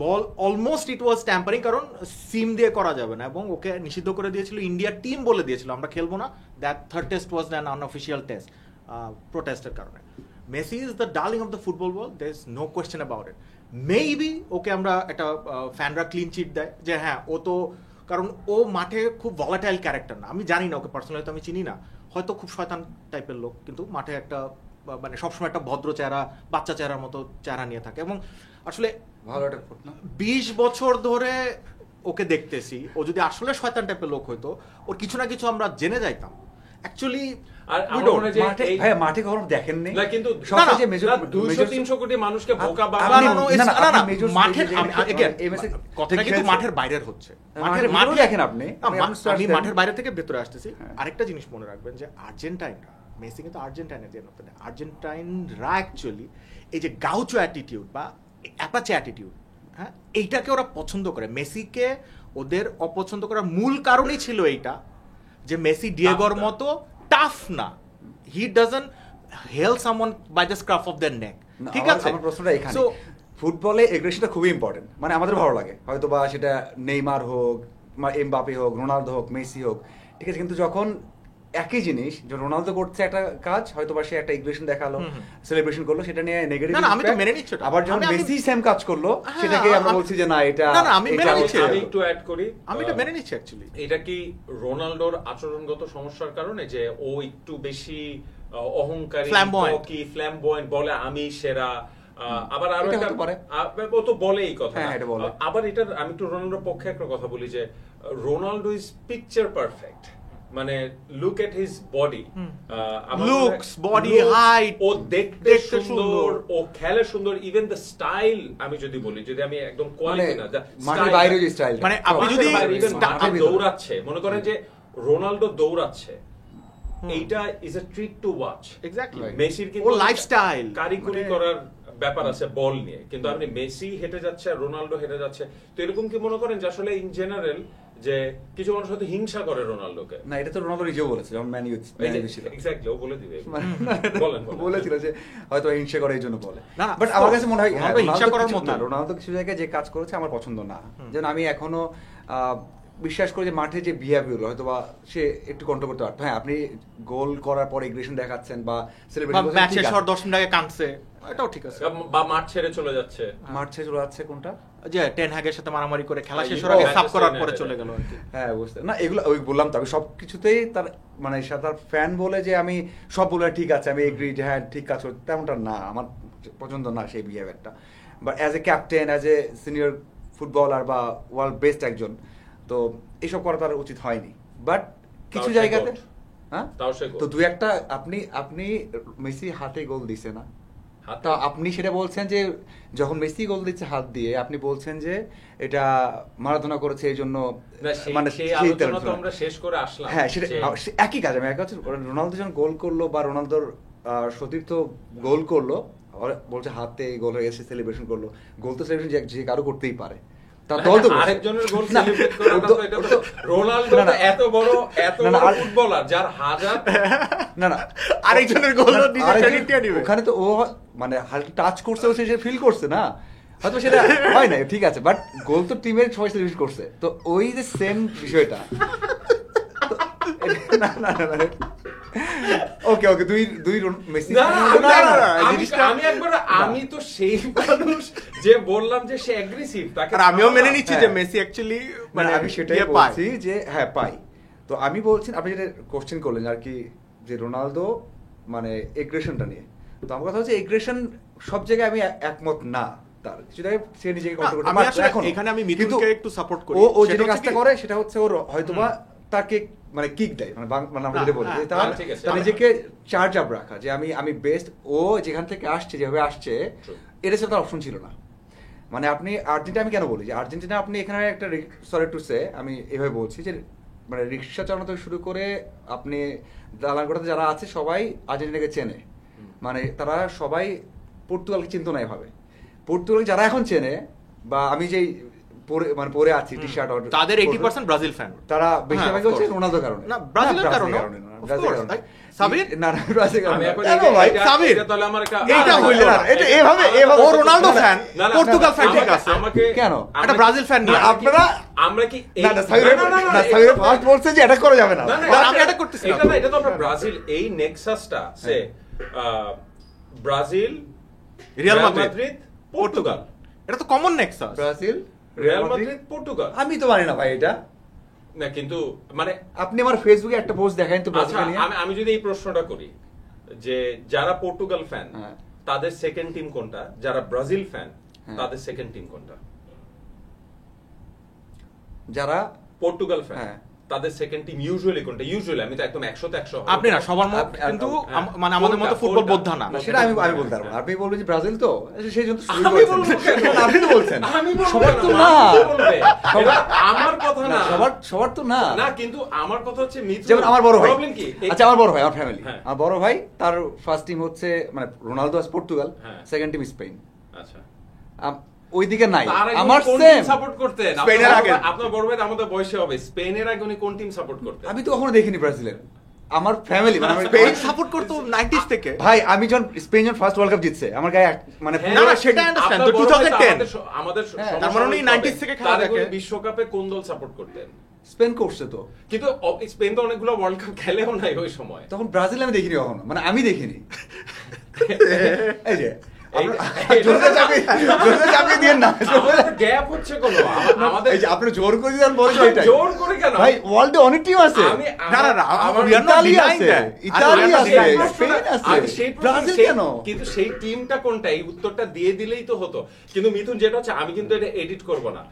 বল অলমোস্ট ইট ওয়াজ ট্যাম্পারিং, কারণ সিম দিয়ে করা যাবে না এবং ওকে নিষিদ্ধ করে দিয়েছিল। ইন্ডিয়ার টিম বলে দিয়েছিল আমরা খেলবো না, that third test was an unofficial test প্রোটেস্টের কারণে। Messi is the darling of the football world, there is no question about it. Maybe okay আমরা একটা ফ্যানরা ক্লিন চিট দেয় যে হ্যাঁ ও তো, কারণ ও মাঠে খুব ভলাটাইল ক্যারেক্টার না, আমি জানি না ওকে পার্সোনালি, তো আমি চিনি না, হয়তো খুব শয়তান টাইপের লোক, কিন্তু মাঠে একটা মানে সবসময় একটা ভদ্র চেহারা, বাচ্চা চেহারার মতো চেহারা নিয়ে থাকে। এবং আসলে 20 বছর ধরে ওকে দেখতেছি, ও যদি আসলে শয়তান টাইপের লোক হইতো, ওর কিছু না কিছু আমরা জেনে যাইতাম। অ্যাকচুয়ালি মাঠে কখনো দেখেননি, কিন্তু 200-300 কোটি মানুষকে বোকা কথাটা কিন্তু মাঠের বাইরের হচ্ছে, দেখেন আপনি। আমি মাঠের বাইরে থেকে ভেতরে আসতেছি। আরেকটা জিনিস মনে রাখবেন যে আর্জেন্টাইনরা, মেসি কিন্তু আর্জেন্টাইনের যে নতুন, আর্জেন্টাইনরা অ্যাকচুয়ালি এই যে গাউচো অ্যাটিটিউড বা অ্যাপাচে অ্যাটিটিউড, হ্যাঁ, এইটাকে ওরা পছন্দ করে। মেসিকে ওদের অপছন্দ করার মূল কারণই ছিল এইটা, যে মেসি ডিয়েগোর মতো টাফ না, he doesn't hold someone by the scruff of their neck, ঠিক আছে? আমার প্রশ্নটা এখানে, ফুটবলে এগ্রেশনটা খুবই ইম্পর্টেন্ট, মানে আমাদের ভালো লাগে হয়তো বা সেটা নেইমার হোক, এমবাপে হোক, রোনালদো হোক, মেসি হোক, ঠিক আছে, কিন্তু যখন একই জিনিস যে রোনালদো করছে একটা কাজ, হয়তো বা সে একটা এগ্রেশন দেখালো, সেলিব্রেশন করলো, সেটা নিয়ে নেগেটিভ, না আমি তো মেনে নিচ্ছি। আবার যখন মেসি সেম কাজ করলো, সেটাকে আমরা বলছি যে না এটা, না আমি মেনে নিচ্ছি। আমি একটু অ্যাড করি, আমি এটা মেনে নিচ্ছি। অ্যাকচুয়ালি এটা কি রোনালদোর আচরণগত সমস্যার কারণে, যে ও একটু বেশি অহংকারী, ফ্ল্যামবয়েন্ট, বলে আমি সেরা, আবার আরো একটা ও তো বলে এই কথা, আবার এটা আমি একটু রোনালদোর পক্ষে একটা কথা বলি, যে রোনালদো ইজ পিকচার পারফেক্ট, মানে look at his body, looks, body height, ও দেখতে সুন্দর, ও খেলে সুন্দর, ইভেন দ্য স্টাইল, আমি যদি বলি, যদি আমি একদম কোয়ালিটি না, মাঠের বাইরে যে স্টাইল, মানে আপনি যদি দৌড়াচ্ছে, মনে করেন যে রোনালদো দৌড়াচ্ছে, এইটা is a treat to watch. Exactly, মেসির কিন্তু লাইফস্টাইল, কারিগরি করার ব্যাপার আছে বল নিয়ে, কিন্তু আপনি মেসি হেঁটে যাচ্ছে, রোনালদো হেঁটে যাচ্ছে, তো এরকম কি মনে করেন যে আসলে ইন জেনারেল যে কিছু মানুষ হয়তো হিংসা করে রোনালদোকে? না, এটা তো রোনালদো নিজেও বলেছে যখন ম্যান ইউ ছিল, এক্স্যাক্টলি, ও বলে দিবে, বলেছিল যে হয়তো হিংসা করে এই জন্য বলে। বাট আমার কাছে মনে হয় হিংসা করার মতো না, রোনালদো কিছু জায়গায় যে কাজ করেছে আমার পছন্দ না, যেন আমি এখনো বিশ্বাস করি যে মাঠে যে বিহেভিয়ার হয়তো বা সে একটু কন্ট্রোল করতে পারতো। হ্যাঁ, আপনি গোল করার পর এগ্রেশন দেখাচ্ছেন বা সেলিব্রেশন করছেন, ম্যাচের পর 10 মিনিট আগে কাঁদছে, এটাও ঠিক আছে, বা মাঠ ছেড়ে চলে যাচ্ছে, মাঠ ছেড়ে চলে যাচ্ছে, কোনটা যে টেন হ্যাগের সাথে মারামারি করে খেলা শেষ হওয়ার আগে সাফ করার পরে চলে গেল আর কি। হ্যাঁ, বুঝতে না, এগুলো ওই বললাম তো, আমি সবকিছুতেই তার মানে তার ফ্যান বলে যে আমি সব বলে ঠিক আছে, আমি এগ্রি যে হ্যাঁ ঠিক কাজ করতে, তেমনটা না, আমার পছন্দ না সেই বিহেভিয়ারটা। But as a captain, as a senior footballer বা ওয়ার্ল্ড বেস্ট একজন, তো এইসব করা তার উচিত হয়নি। বাট কিছু জায়গাতে হ্যাঁ, তো দুই একটা আপনি মেসি হাতে গোল দিছে না, তা আপনি সেটা বলছেন যে যখন মেসি গোল দিচ্ছে হাত দিয়ে, আপনি বলছেন যে এটা মারাদোনা করেছে এই জন্য, মানে সেই আলোচনা তো আমরা শেষ করে আসলাম। হ্যাঁ, সেটা একই কাজ। আমি এক হচ্ছে রোনালদো যখন গোল করলো বা রোনালদোর সতীর্থ গোল করলো, বলছে হাতে গোল হয়ে গেছে, সেলিব্রেশন করলো। গোল তো সেলিব্রেশন যে কারো করতেই পারে, আরেকজনের গোল সেলিব্রেট করাটা তো এটা তো রোনালদো তো এত বড় ফুটবলার যার হাজার না আরেকজনের গোল ওখানে তো ও মানে হালকা টাচ করছে, ও সে ফিল করছে না, হয়তো সেটা হয় না, ঠিক আছে, বাট গোল তো টিমের সবাই সেলিব্রেট করছে, তো ওই যে সেম বিষয়টা। না না না, ওকে দুই মেসি, আমি তো সেই মানুষ যে বললাম যে সে অ্যাগ্রেসিভ, তাকে আমিও মেনে নিচ্ছি যে মেসি অ্যাকচুয়ালি, মানে আমি সেটাই বলছি যে হ্যাঁ পাই। তো আমি বলছি, আপনি যেটা কোশ্চেন করলেন আর কি, যে রোনালদো মানে এগ্রেশনটা নিয়ে, তো আমার কথা হচ্ছে এগ্রেশন সব জায়গায় আমি একমত না, তার কিছুটা সে নিজেকে কন্ট্রোল করতে আমি পারছে আসলে এখন। এখানে আমি মিথুনকে একটু সাপোর্ট করি। ও সেটা যেটা হচ্ছে কাজটা কি- করে সেটা হচ্ছে ওর হয়তোবা তাকে মানে কিক দেয়, মানে মানে আমরা যেটা বলি যে তার ঠিক আছে। তার নিজেকে চার্জ আপ রাখা যে আমি বেস্ট। ও যেখান থেকে আসছে, যেভাবে আসছে, এটা ছাড়া তার অপশন ছিল না। মানে আপনি আর্জেন্টিনা, আমি কেন বলি যে আর্জেন্টিনা, আপনি এখানে একটা সরি টু সে, আমি এভাবে বলছি যে মানে রিক্সা চালানো থেকে শুরু করে আপনি দালানকোটাতে যারা আছে সবাই আর্জেন্টিনাকে চেনে। মানে তারা সবাই পর্তুগালকে চিনত না এভাবে। পর্তুগাল যারা এখন চেনে, বা আমি যেই পরে আছি টি শার্ট, তাদের 80% ব্রাজিল ফ্যান। তারা বেশিরভাগ হচ্ছে রোনালদোর কারণে, না, ব্রাজিলের কারণে না, of ব্রাজিলের course, কারণে। তাই? সাবির? না না, ব্রাজিলের কারণে আমি না। এখন কেন ভাই? সাবির? এটা তাহলে আমার একটা- এইটা হইলো না। এটা এভাবে ও রোনালদো ফ্যান, না, না, পর্তুগাল ফ্যান, ঠিক আমাকে- আছে। আমাকে কেন? একটা ব্রাজিল ফ্যান নিয়ে আপনারা আমরা কি এই- না না, সাবির না, না, না, না, সাবির ফার্স্ট বলছে যে এটা করা যাবে না। না, না, না, এটা- আমি এটা করতেছি না। এটা না, এটা তো আমরা ব্রাজিল এই নেক্সাসটা সে ব্রাজিল, রিয়াল মাদ্রিদ, পর্তুগাল, এটা তো common Nexus. Brazil, Real Madrid, Portugal. আমি তো মানি না ভাই এটা। না কিন্তু মানে আপনি আমার ফেসবুকে একটা পোস্ট দেখান তো আচ্ছা, ব্রাজিলকে নিয়ে। আমি যদি এই প্রশ্নটা করি যে যারা পর্তুগাল ফ্যান হ্যাঁ। তাদের সেকেন্ড টিম কোনটা, যারা ব্রাজিল ফ্যান হ্যাঁ। তাদের সেকেন্ড টিম কোনটা? যারা পর্তুগাল ফ্যান হ্যাঁ। তাদের সেকেন্ড টিম ইউজুয়ালি কোনটা? ইউজুয়ালি আমি তো একদম 100 তে 100 আপনি না, সবার মত কিন্তু মানে আমাদের মতো ফুটবল বোদ্ধা না। না, সেটা আমি বলতে পারবো না। আপনি বলবেন যে ব্রাজিল, তো সেই জন্য শুরু আমি করেছেন। বলবো কেন? আপনি তো বলছেন আমি বলবো সবার কেন? তো না, মানুষ বলবে। এটা আমার কথা না। সবার তো না। না কিন্তু আমার কথা হচ্ছে মিথুন, যেমন আমার বড় ভাই, প্রবলেম কি? আচ্ছা আমার বড় ভাই, আমার ফ্যামিলি, হ্যাঁ। আমার বড় ভাই, তার ফার্স্ট টিম হচ্ছে মানে রোনালদো আছে পর্তুগাল, হ্যাঁ। Second team Spain. আচ্ছা, ওইদিকে নাই তার আগে আমার কোন সেম। টিম সাপোর্ট করতেন? স্পেনের আগে। আপনার বড় ভাই আমাদের বয়সে হবে। স্পেনের আগে উনি কোন টিম সাপোর্ট করতেন? আমি তো কখনো দেখিনি ব্রাজিলের। আমার ফ্যামিলি মানে স্পেন সাপোর্ট করতো 90s থেকে। ভাই, আমি যখন স্পেন যখন ফার্স্ট ওয়ার্ল্ড কাপ জিতছে, আমার গায়ে মানে হ্যাঁ, না, পুরো না, সেটা understand, আপনার তো বড় ভাই তো 2010 আমাদের হ্যাঁ, তার মানে উনি 90s থেকে খেলা তার আগে দেখে। বিশ্বকাপে কোন দল সাপোর্ট করতেন? স্পেন করছে তো। কিন্তু স্পেন তো অনেকগুলো ওয়ার্ল্ড কাপ খেলেও নাই ওই সময়। তখন ব্রাজিল আমি দেখিনি কখনো, মানে আমি দেখিনি। এই যে দিয়ে না, গ্যাপ হচ্ছে কোনো আমাদের। এই যে আপনি জোর করে দিলেন বলে এটাই। জোর করে কেন? ভাই ওয়ার্ল্ডে অনেক টিম আছে। আমি না, না, না, আমার we are not Italy denying আছে, that. ইতালি আরে, আছে, সেই প্রশ্নটা- স্পেন আছে, আমি সেই প্রশ্ন- ব্রাজিল সেই- কেন? কিন্তু সেই টিমটা কোনটা, এই উত্তরটা দিয়ে দিলেই তো হতো। কিন্তু মিথুন যেটা হচ্ছে, আমি কিন্তু এটা এডিট করব না।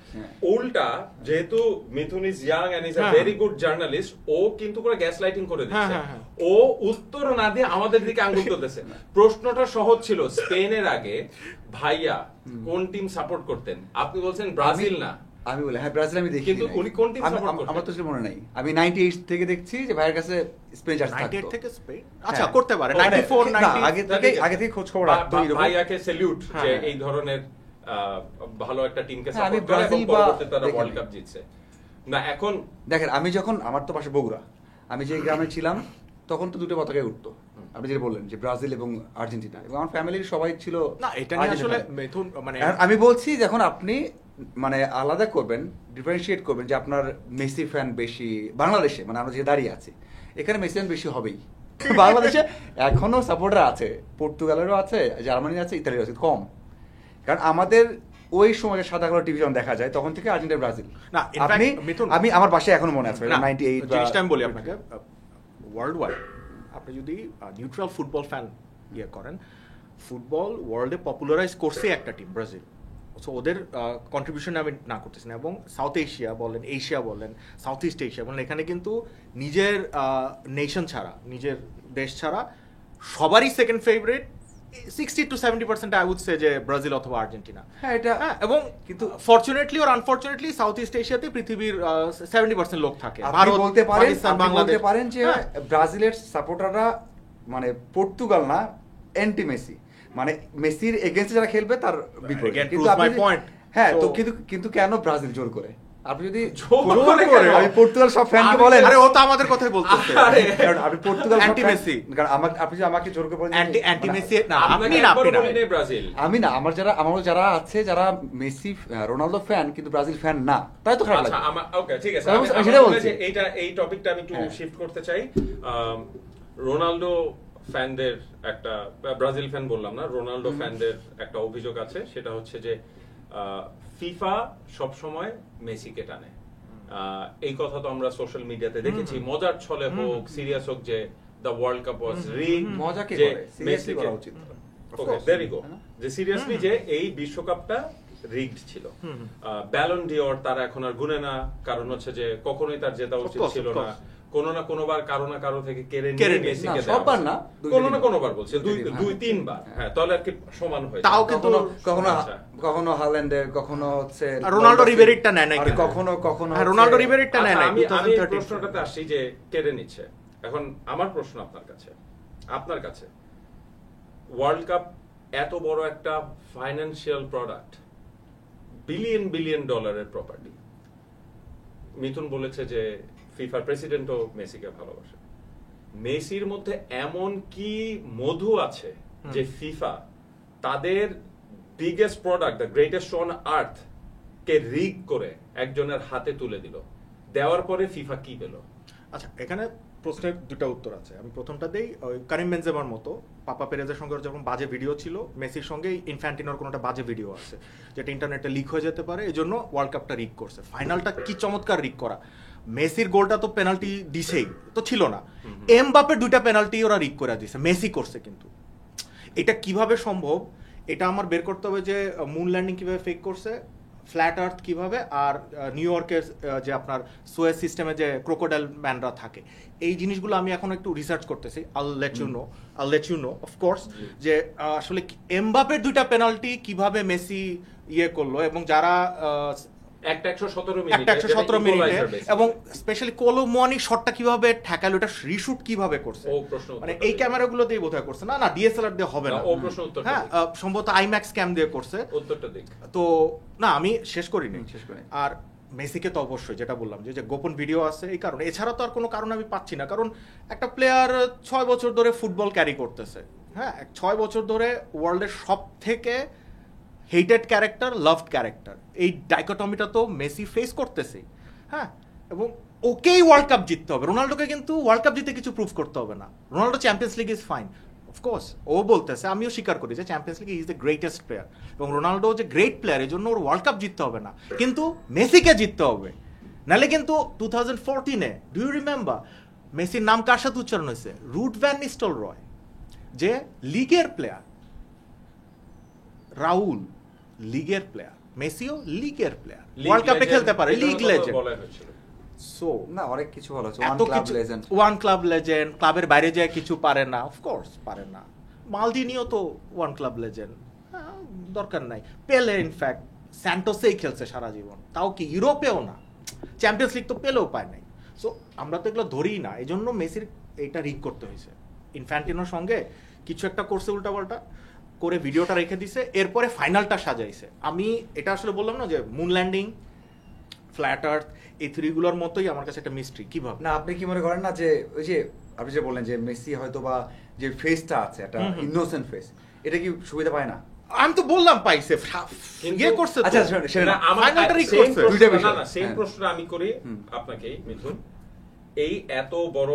উল্টা যেহেতু Mithun is young and is a হ্যাঁ। ভেরি গুড জার্নালিস্ট, ও কিন্তু পুরো গ্যাস লাইটিং করে দিচ্ছে। হ্যাঁ, হ্যাঁ, ও উত্তর না দিয়ে আমাদের দিকে আঙ্গুল তুলতেছে। প্রশ্নটা সহজ ছিল, স্পেনের আগে ভাইয়া কোন টিম সাপোর্ট করতেন? আপনি বলছেন ব্রাজিল না। আমি বলি হ্যাঁ, ব্রাজিল আমি দেখি। কিন্তু উনি কোন টিম সাপোর্ট করতেন? আমার তো সেটা মনে নাই। আমি 98 থেকে দেখছি যে ভাইয়ের কাছে স্পেন জার্সি 98 থাকতো। থেকে স্পেন, আচ্ছা হ্যাঁ। করতে পারে। না, 94 না, 90 আগে থেকে খোঁজ খবর রাখতো এরকম। ভাইয়াকে স্যালিউট যে হ্যাঁ। এই ধরনের ভালো একটা টিমকে হ্যাঁ, আমি সাপোর্ট করে এবং ব্রাজিল বা পরবর্তীতে তারা দেখিনি। ওয়ার্ল্ড কাপ জিতছে। না এখন দেখেন, আমি যখন, আমার তো পাশে বগুড়া, আমি যে গ্রামে ছিলাম তখন তো দুটো পতাকায় উঠতো। আপনি যেটা বললেন যে ব্রাজিল এবং আর্জেন্টিনা, এবং আমার ফ্যামিলির সবাই ছিল না, এটা নিয়ে আসলে আর্জেন্টিনা। মিথুন মানে আমি বলছি যখন আপনি মানে আলাদা করবেন, ডিফারেন্সিয়েট করবেন যে আপনার মেসি ফ্যান বেশি বাংলাদেশে, মানে আমরা যে দাঁড়িয়ে আছি এখানে মেসি ফ্যান বেশি হবেই। বাংলাদেশে এখনো সাপোর্টার আছে, পর্তুগালেরও আছে, জার্মানির আছে, ইতালির আছে, কম। কারণ আমাদের ওই সময় সাদা কালো টিভি যখন দেখা যায় তখন থেকে আর্জেন্টিনা ব্রাজিল। না, in fact, আপনি মিথুন- আমি আমার বাসায় এখনো মনে আছে না, 98 জিনিসটা আমি বলি আপনাকে, ওয়ার্ল্ড ওয়াইড আপনি যদি নিউট্রাল ফুটবল ফ্যান ইয়ে করেন, ফুটবল ওয়ার্ল্ডে পপুলারাইজ করছে একটা টিম ব্রাজিল। সো ওদের কন্ট্রিবিউশন আমি না করতেছি না। এবং সাউথ এশিয়া বলেন, এশিয়া বলেন, সাউথ ইস্ট এশিয়া বলেন, এখানে কিন্তু নিজের নেশন ছাড়া, নিজের দেশ ছাড়া সবারই second favourite 60 to 70% I would say যে ব্রাজিল অথবা আর্জেন্টিনা। হ্যাঁ, এটা এবং কিন্তু fortunately or unfortunately south east এশিয়াতে পৃথিবীর 70% লোক থাকে। আপনি বলতে পারেন, পাকিস্তান, আপনি বাংলাদেশ। বলতে পারেন যে হ্যাঁ। ব্রাজিলের সাপোর্টাররা মানে পর্তুগাল না, অ্যান্টি মেসি, মানে মেসির এগেইনস্টে যারা খেলবে তার বিপরীত। Again, কিন্তু proves আপনি my point. হ্যাঁ, তো So- কিন্তু কেন ব্রাজিল জোর করে? আপনি যদি জোর করে করে, কেন? আমি পর্তুগাল সব ফ্যানকে আমি- বলেন, আরে ও তো আমাদের কথাই বলতেছে। আরে, কারণ আমি পর্তুগাল সব Anti fan- Messi। কারণ আপনি যদি আমাকে জোর করে বলেন যে- অ্যান্টি মেসি না, আপনাকে আপনি না, আপনি একবারও না। বলি নাই ব্রাজিল। আমি না, আমার যারা আছে, যারা মেসি রোনালদো ফ্যান কিন্তু ব্রাজিল ফ্যান না, তাই তো খারাপ আচ্ছা, লাগে। ওকে, ঠিক আছে। আমি আমি সেটা বলছি বলছি। যে এই টপিকটা আমি একটু হ্যাঁ। শিফট করতে চাই। রোনালদো ফ্যানদের একটা, ব্রাজিল ফ্যান বললাম না, রোনালদো ফ্যানদের একটা অভিযোগ আছে, সেটা হচ্ছে যে ফিফা সব সময় মেসিকে টানে। এই কথা তো আমরা সোশ্যাল মিডিয়াতে দেখেছি, মজার ছলে হোক, সিরিয়াস হোক, যে the world cup was rig, মজা কে যে করে? সিরিয়াসলি মেসিকে- করা উচিত। ওকে देयर यू गो যে সিরিয়াসলি যে এই বিশ্বকাপটা রিগড ছিল ব্যালন ডিওর তারা এখন আর গুনে না, কারণ হচ্ছে যে কখনোই তার জেতা উচিত ছিল না, কোনো না কোনোবার কারো না কারো থেকে কেড়ে নিয়ে মেসিকে দেওয়া সববার না, কোনো না কোনোবার বলছে দুই তিনবার, হ্যাঁ তাহলে আর কি সমান হয়, তাও কিন্তু কখনো হাল্যান্ডের, কখনো হচ্ছে রোনাল্ডো রিবেরিটা নেয় না, কিন্তু কখনো রোনাল্ডো রিবেরিটা নেয় না। আমি প্রশ্নটাতে আসছি যে কেড়ে নিচ্ছে। এখন আমার প্রশ্ন আপনার কাছে ওয়ার্ল্ড কাপ এত বড় একটা ফাইন্যান্সিয়াল প্রোডাক্ট, বিলিয়ন ডলারের প্রপার্টি। মিথুন বলেছে যে ফিফার প্রেসিডেন্টও মেসিকে ভালোবাসে। মেসির মধ্যে এমন কি মধু আছে যে ফিফা তাদের biggest product, the greatest on earth K rig করে একজনের হাতে তুলে দিল, দেওয়ার পরে ফিফা কি পেল? আচ্ছা, এখানে প্রশ্নের দুটো উত্তর আছে। আমি প্রথমটা দেই, কারিম বেনজেমার মতো পাপা পেরেজের সঙ্গে যখন বাজে ভিডিও ছিল, মেসির সঙ্গে ইনফ্যান্টিনোর কোনোটা বাজে ভিডিও আছে যেটা ইন্টারনেটে লিক হয়ে যেতে পারে, এই জন্য ওয়ার্ল্ড কাপটা রিগ করছে। ফাইনালটা কি চমৎকার রিগ করা, মেসির গোলটা তো পেনাল্টি দিছেই তো ছিল না, এমবাপের দুইটা পেনাল্টি ওরা রিগ করে দিয়েছে, মেসি করছে। কিন্তু এটা কিভাবে সম্ভব, এটা আমার বের করতে হবে যে মুন ল্যান্ডিং কিভাবে ফেক করছে, ফ্ল্যাট আর্থ কিভাবে, আর নিউ ইয়র্কের যে আপনার সুয়েজ সিস্টেমে যে ক্রোকোডাইল ম্যানরা থাকে, এই জিনিসগুলো আমি এখন একটু রিসার্চ করতেছি। আল লেট ইউ নো অফকোর্স যে আসলে এমবাপের দুইটা পেনাল্টি কিভাবে মেসি ইয়ে করলো, এবং যারা একটা 117 মিনিটে এবং স্পেশালি কোলোমুয়ানি শটটা কিভাবে ঠেকালো, এটা রিশুট কিভাবে করছে, মানে এই ক্যামেরাগুলো দিয়ে বোধহয় করছে না, ডিএসএলআর দিয়ে হবে না, হ্যাঁ সম্ভবত আইম্যাক্স ক্যাম দিয়ে করছে। উত্তরটা দেখ তো না, আমি শেষ করিনি। আর মেসিকে তো অবশ্যই যেটা বললাম যে গোপন ভিডিও আছে এই কারণে, এছাড়া তো আর কোনো কারণ আমি পাচ্ছি না। কারণ একটা প্লেয়ার 6 বছর ধরে ফুটবল ক্যারি করতেছে, হ্যাঁ 6 বছর ধরে ওয়ার্ল্ডের সব থেকে হেটেড ক্যারেক্টার, লাভড ক্যারেক্টার, এই ডাইকোটমিটা তো মেসি ফেস করতেছে, হ্যাঁ। এবং ওকেই ওয়ার্ল্ড কাপ জিততে হবে, রোনাল্ডোকে কিন্তু ওয়ার্ল্ড কাপ জিতে কিছু প্রুভ করতে হবে না। Ronaldo Champions League is fine, of course ও বলতেছে, আমিও স্বীকার করি যে Champions League is the greatest player, এবং রোনাল্ডো যে গ্রেট প্লেয়ার এই জন্য ওর ওয়ার্ল্ড কাপ জিততে হবে না, কিন্তু মেসিকে জিততে হবে। নাহলে কিন্তু 2014-এ ডু ইউ রিমেম্বার মেসির নাম কার সাথে উচ্চারণ হয়েছে? রুট ভ্যান নিস্টেলরয়, যে লিগের প্লেয়ার, রাউল লিগের প্লেয়ার, মেসিও লিগের প্লেয়ার, ওয়ার্ল্ড কাপে খেলতে পারে, লিগ লেজেন্ড। সো না, অনেক কিছু বলা হচ্ছে, ওয়ান ক্লাব লেজেন্ড, ক্লাবের বাইরে যায় কিছু পারে না, অফকোর্স পারে না। মালদিনিও তো ওয়ান ক্লাব লেজেন্ড, দরকার নাই। পেলে ইনফ্যাক্ট স্যান্টোসেই খেলছে সারা জীবন, তাও কি ইউরোপেও না, চ্যাম্পিয়ন্স লিগ তো পেলেও পায় নাই। সো আমরা তো এগুলো ধরিই না, এই জন্য মেসির এইটা রিগ করতে হয়েছে। ইনফ্যান্টিনোর সঙ্গে কিছু একটা করছে উল্টাপাল্টা করে, ভিডিওটা রেখে দিছে, এরপরে ফাইনালটা সাজাইছে। আমি এটা আসলে বললাম না যে মুন ল্যান্ডিং, ফ্ল্যাট আর্থ, এই থ্রিগুলোর মতোই আমার কাছে একটা মিস্ট্রি। কিভাবে না, আপনি কি মনে করেন না যে ওই যে আপনি যে বললেন যে মেসি হয়তো বা যে ফেসটা আছে একটা ইনোসেন্ট ফেস, এটা কি সুবিধা পায় না? আমি তো বললাম পাইছে, ইয়ে করছে। আচ্ছা সেটা ফাইনালটা রিগ করছে, দুইটা বিষয়। না সেম প্রশ্ন আমি করি আপনাকে মিথুন, এই এত বড়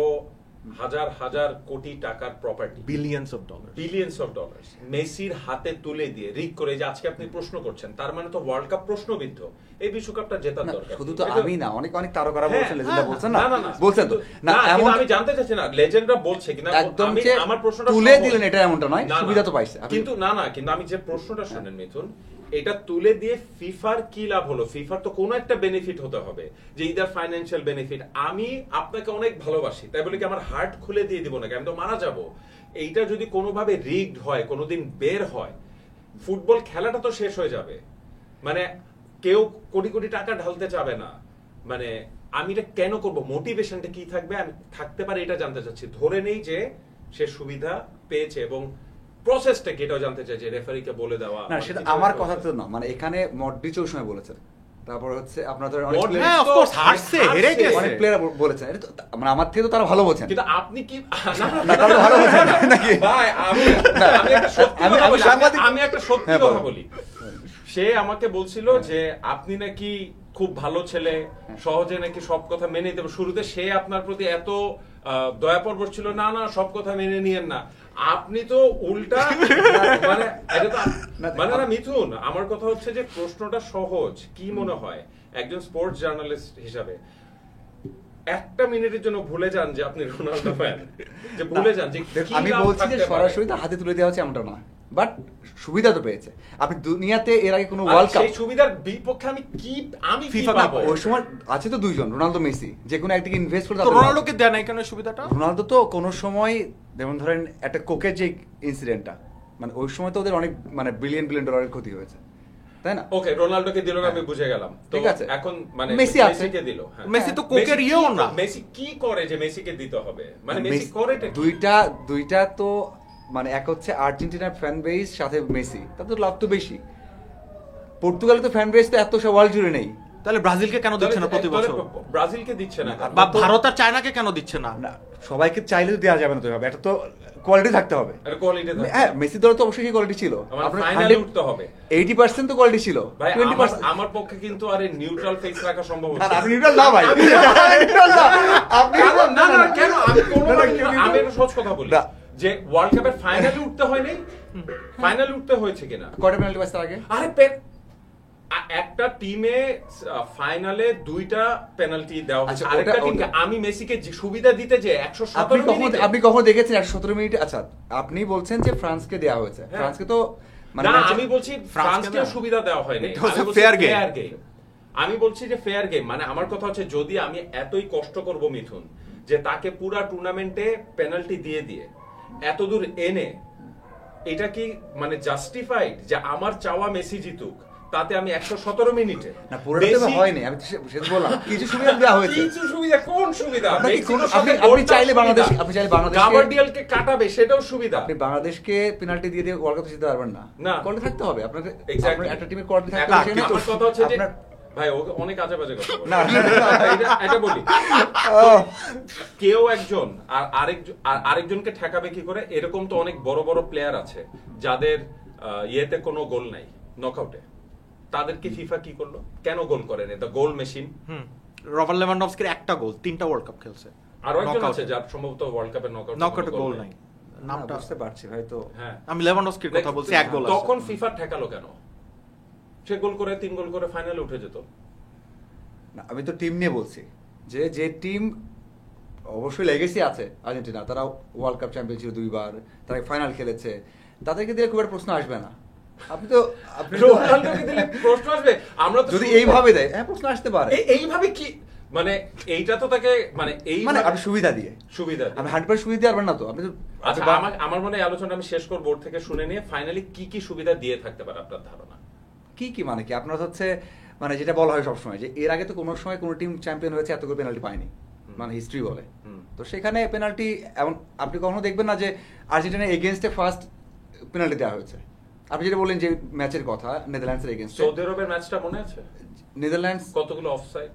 হাজার কোটি টাকার প্রপার্টি, বিলিয়ন্স অফ ডলার মেসির হাতে তুলে দিয়ে রিগ করে, যে আজকে আপনি প্রশ্ন করছেন, তার মানে তো ওয়ার্ল্ড কাপ প্রশ্নবিদ্ধ, এই বিশ্বকাপটা জেতার দরকার। শুধু তো আমি না, অনেক তারকারা বলছেন, লেজেন্ডরা বলছেন না, বলছেন তো না, এমন আমি জানতে চাচ্ছি না লেজেন্ডরা বলছে কিনা, আমি আমার প্রশ্নটা তুলে দিলেন, এটা এমনটা নয়, সুবিধা তো পাইছে কিন্তু কিন্তু আমি যে প্রশ্নটা শুনেন মিথুন, এটা তুলে দিয়ে ফিফার কি লাভ হলো? ফিফার তো কোনো একটা বেনিফিট হতে হবে, যে ইদার ফাইন্যান্সিয়াল বেনিফিট। আমি আপনাকে অনেক ভালোবাসি, তাই বলে কি আমার হার্ট খুলে দিয়ে দিব নাকি? আমি তো মারা যাব। এইটা যদি কোনোভাবে রিগড হয়, কোনোদিন বের হয়, ফুটবল খেলাটা তো শেষ হয়ে যাবে। মানে কেউ কোটি কোটি টাকা ঢালতে চাবে না। মানে আমি এটা কেন করব? মোটিভেশনটা কি থাকবে? আমি থাকতে পারে এটা জানতে চাচ্ছি। ধরে নেই যে সে সুবিধা পেয়েছে, এবং প্রসেসটা কি এটাও জানতে চাই, যে রেফারিকে বলে দেওয়া। না, সেটা আমার কথা তো না, মানে এখানে মডরিচ ওই সময় বলেছেন, তারপর হচ্ছে আপনাদের অনেক প্লেয়ার বলেছেন, এটা তো মানে আমার থেকে তো তারা ভালো বলছেন, কিন্তু আপনি কি না তারা ভালো বলছেন নাকি? ভাই আমি একটা সত্যি কথা বলি, সে আমাকে বলছিল যে আপনি নাকি খুব ভালো ছেলে, সহজে নাকি সব কথা মেনে নিতে। শুরুতে সে আপনার প্রতি এত দয়াপরবশ ছিল, না সব কথা মেনে নিয়েন না, আপনি তো উল্টা মানে না মিথুন, আমার কথা হচ্ছে যে প্রশ্নটা সহজ। কি মনে হয় একজন স্পোর্টস জার্নালিস্ট হিসাবে, একটা মিনিটের জন্য ভুলে যান যে আপনি রোনাল্ডো ফ্যান, যে ভুলে যান যে আমি বলছি যে সরাসরি তার হাতে তুলে দেওয়া হচ্ছে এমনটা না, বাট সুবিধা তো পেয়েছে। আপনি দুনিয়াতে এর আগে কোনো ওয়ার্ল্ড কাপ সেই সুবিধার বিপক্ষে আমি FIFA পাবো? ওই সময় আছে তো দুইজন, রোনালদো মেসি, যে কোনো একদিকে ইনভেস্ট করে তো রোনাল্ডোকে দেয় নাই কেন সুবিধাটা? রোনালদো তো কোনো সময়, যেমন ধরেন একটা কোকের যে ইনসিডেন্টটা, মানে ওই সময় তো ওদের অনেক মানে বিলিয়ন ডলারের ক্ষতি হয়েছে, তাই না? ওকে, রোনাল্ডোকে দিল না, আমি বুঝে গেলাম। তো ঠিক আছে, এখন মানে মেসি আছে। মেসিকে দিল। হ্যাঁ। মেসি তো কোকের ইয়েও না। মেসি কি করে যে মেসিকে দিতে হবে? মানে মেসি করে দুইটা তো মানে এক হচ্ছে আর্জেন্টিনার ফ্যান বেস সাথে মেসি, তার তো লাভ তো বেশি। পর্তুগালে তো ফ্যান বেস তো এত ওয়ার্ল্ড জুড়ে নেই। তাহলে ব্রাজিলকে কেন দিচ্ছে না প্রতি বছর? ব্রাজিলকে দিচ্ছে না, বা ভারত আর চায়নাকে কেন দিচ্ছে না? না, সবাইকে চাইলে তো দেওয়া যাবে না, তো হবে এটা তো কোয়ালিটি থাকতে হবে। আরে কোয়ালিটি থাকতে হ্যাঁ, মেসি দলে তো অবশ্যই কোয়ালিটি ছিল, আপনার ফাইনালে উঠতে হবে। 80% তো কোয়ালিটি ছিল, ভাই 20% আমার পক্ষে কিন্তু আরে নিউট্রাল ফেস রাখা সম্ভব না, হচ্ছে আপনি নিউট্রাল না ভাই, নিউট্রাল না আপনি, না কেন আমি কোন না, আমি একটা সহজ কথা বলি না। যে ওয়ার্ল্ড কাপের ফাইনালে উঠতে হয় নাই, ফাইনালে উঠতে হয়েছে কিনা? কোয়ার্টার পেনাল্টি পাস তার আগে আরে একটা টিমে ফাইনালে 2টা পেনাল্টি দেওয়া হয়েছে, আচ্ছা, আরেকটা ওটা- টিমকে আমি মেসিকে যে সুবিধা দিতে যে 117 মিনিটে। আপনি কখন দেখেছেন 117 মিনিটে? আচ্ছা, আপনি বলছেন যে ফ্রান্সকে দেওয়া হয়েছে, হ্যাঁ। ফ্রান্সকে তো মানে না, ম্যাচে- আমি বলছি ফ্রান্সকে না। সুবিধা দেওয়া হয়নি, It was আমি a বলছি fair game. fair game। আমি বলছি যে ফেয়ার গেম, মানে আমার কথা হচ্ছে যদি আমি এতই কষ্ট করব মিথুন যে তাকে পুরা টুর্নামেন্টে পেনাল্টি দিয়ে এতদূর এনে, এটা কি মানে জাস্টিফাইড যে আমার চাওয়া মেসি জিতুক, তাতে আমি 117 মিনিটে না, পুরোটা তো হয়নি, আমি তো সেটা বললাম কিছু সুবিধা দেওয়া হয়েছে। কিছু সুবিধা, কোন সুবিধা? আপনাকে মেক্সিকোর কোন- সাথে আপনি গোলটাও চাইলে সুবিধা। বাংলাদেশ- আপনি চাইলে বাংলাদেশকে- গাবার্ডিয়ালকে কাটাবে, সেটাও সুবিধা। আপনি বাংলাদেশকে পেনাল্টি দিয়ে ওয়ার্ল্ড কাপ জিততে পারবেন না, না। কোয়ালিটি থাকতে হবে আপনাদের, Exactly. আপনার একটা টিমের কোয়ালিটি থাকতে এখন হবে, সেখানে তো আমার কথা হচ্ছে যে আপনার- ভাই ওকে অনেক আজে বাজে কথা বলে। না, এটা বলি, কেউ একজন আর আরেকজনকে ঠেকাবে কি করে? এরকম তো অনেক বড় বড় প্লেয়ার আছে যাদের ইয়েতে কোনো গোল নাই, নকআউটে। তাদেরকে ফিফা কি করলো? কেন গোল করেন? এটা গোল মেশিন। রবার্ট লেভানডফস্কির একটা গোল, 3টা ওয়ার্ল্ড কাপ খেলছে। আরো একজন Knockout আছে এ। যার সম্ভবত ওয়ার্ল্ড কাপের নকআউটে গোল নাই। নামটা নামটা বুঝতে পারছি ভাই, তো হ্যাঁ, আমি লেভানডফস্কির কথা বলছি, এক গোল আছে। তখন ফিফা ঠেকালো কেন? সে গোল করে 3 গোল করে ফাইনালে উঠে যেত। না, আমি তো টিম নিয়ে বলছি যে টিম অবশ্যই লেগেসি আছে আর্জেন্টিনা, তারা ওয়ার্ল্ড কাপ চ্যাম্পিয়ন ছিল 2বার, তারা ফাইনাল খেলেছে, তাদেরকে দিয়ে খুব একটা প্রশ্ন আসবে না। আপনি তো রোনাল্ডোকে দিলে প্রশ্ন আসবে? আমরা তো যদি এইভাবে দেয়, হ্যাঁ প্রশ্ন আসতে পারে। এইভাবে কি মানে এইটা তো তাকে মানে এই মানে আপনি সুবিধা দিয়ে, সুবিধা আমি 100% সুবিধা দিয়ে পারবেন না তো আপনি তো। আচ্ছা, আমার মনে হয় আলোচনা আমি শেষ করব, ওর থেকে শুনে নিয়ে ফাইনালি কি সুবিধা দিয়ে থাকতে পারে আপনার ধারণা? কি মানে কি আপনার হচ্ছে মানে যেটা বলা হয় সবসময় যে এর আগে তো কোনো সময় কোনো টিম চ্যাম্পিয়ন হয়েছে এত করে পেনাল্টি পায়নি, মানে হিস্ট্রি বলে। তো সেখানে পেনাল্টি এমন আপনি কখনো দেখবেন না যে আর্জেন্টিনার এগেইনস্টে ফার্স্ট পেনাল্টি দেওয়া হয়েছে। আপনি যেটা বললেন যে ম্যাচের কথা, নেদারল্যান্ডসের এগেইনস্টে, সৌদি আরবের ম্যাচটা মনে আছে? নেদারল্যান্ডস কতগুলো অফসাইড,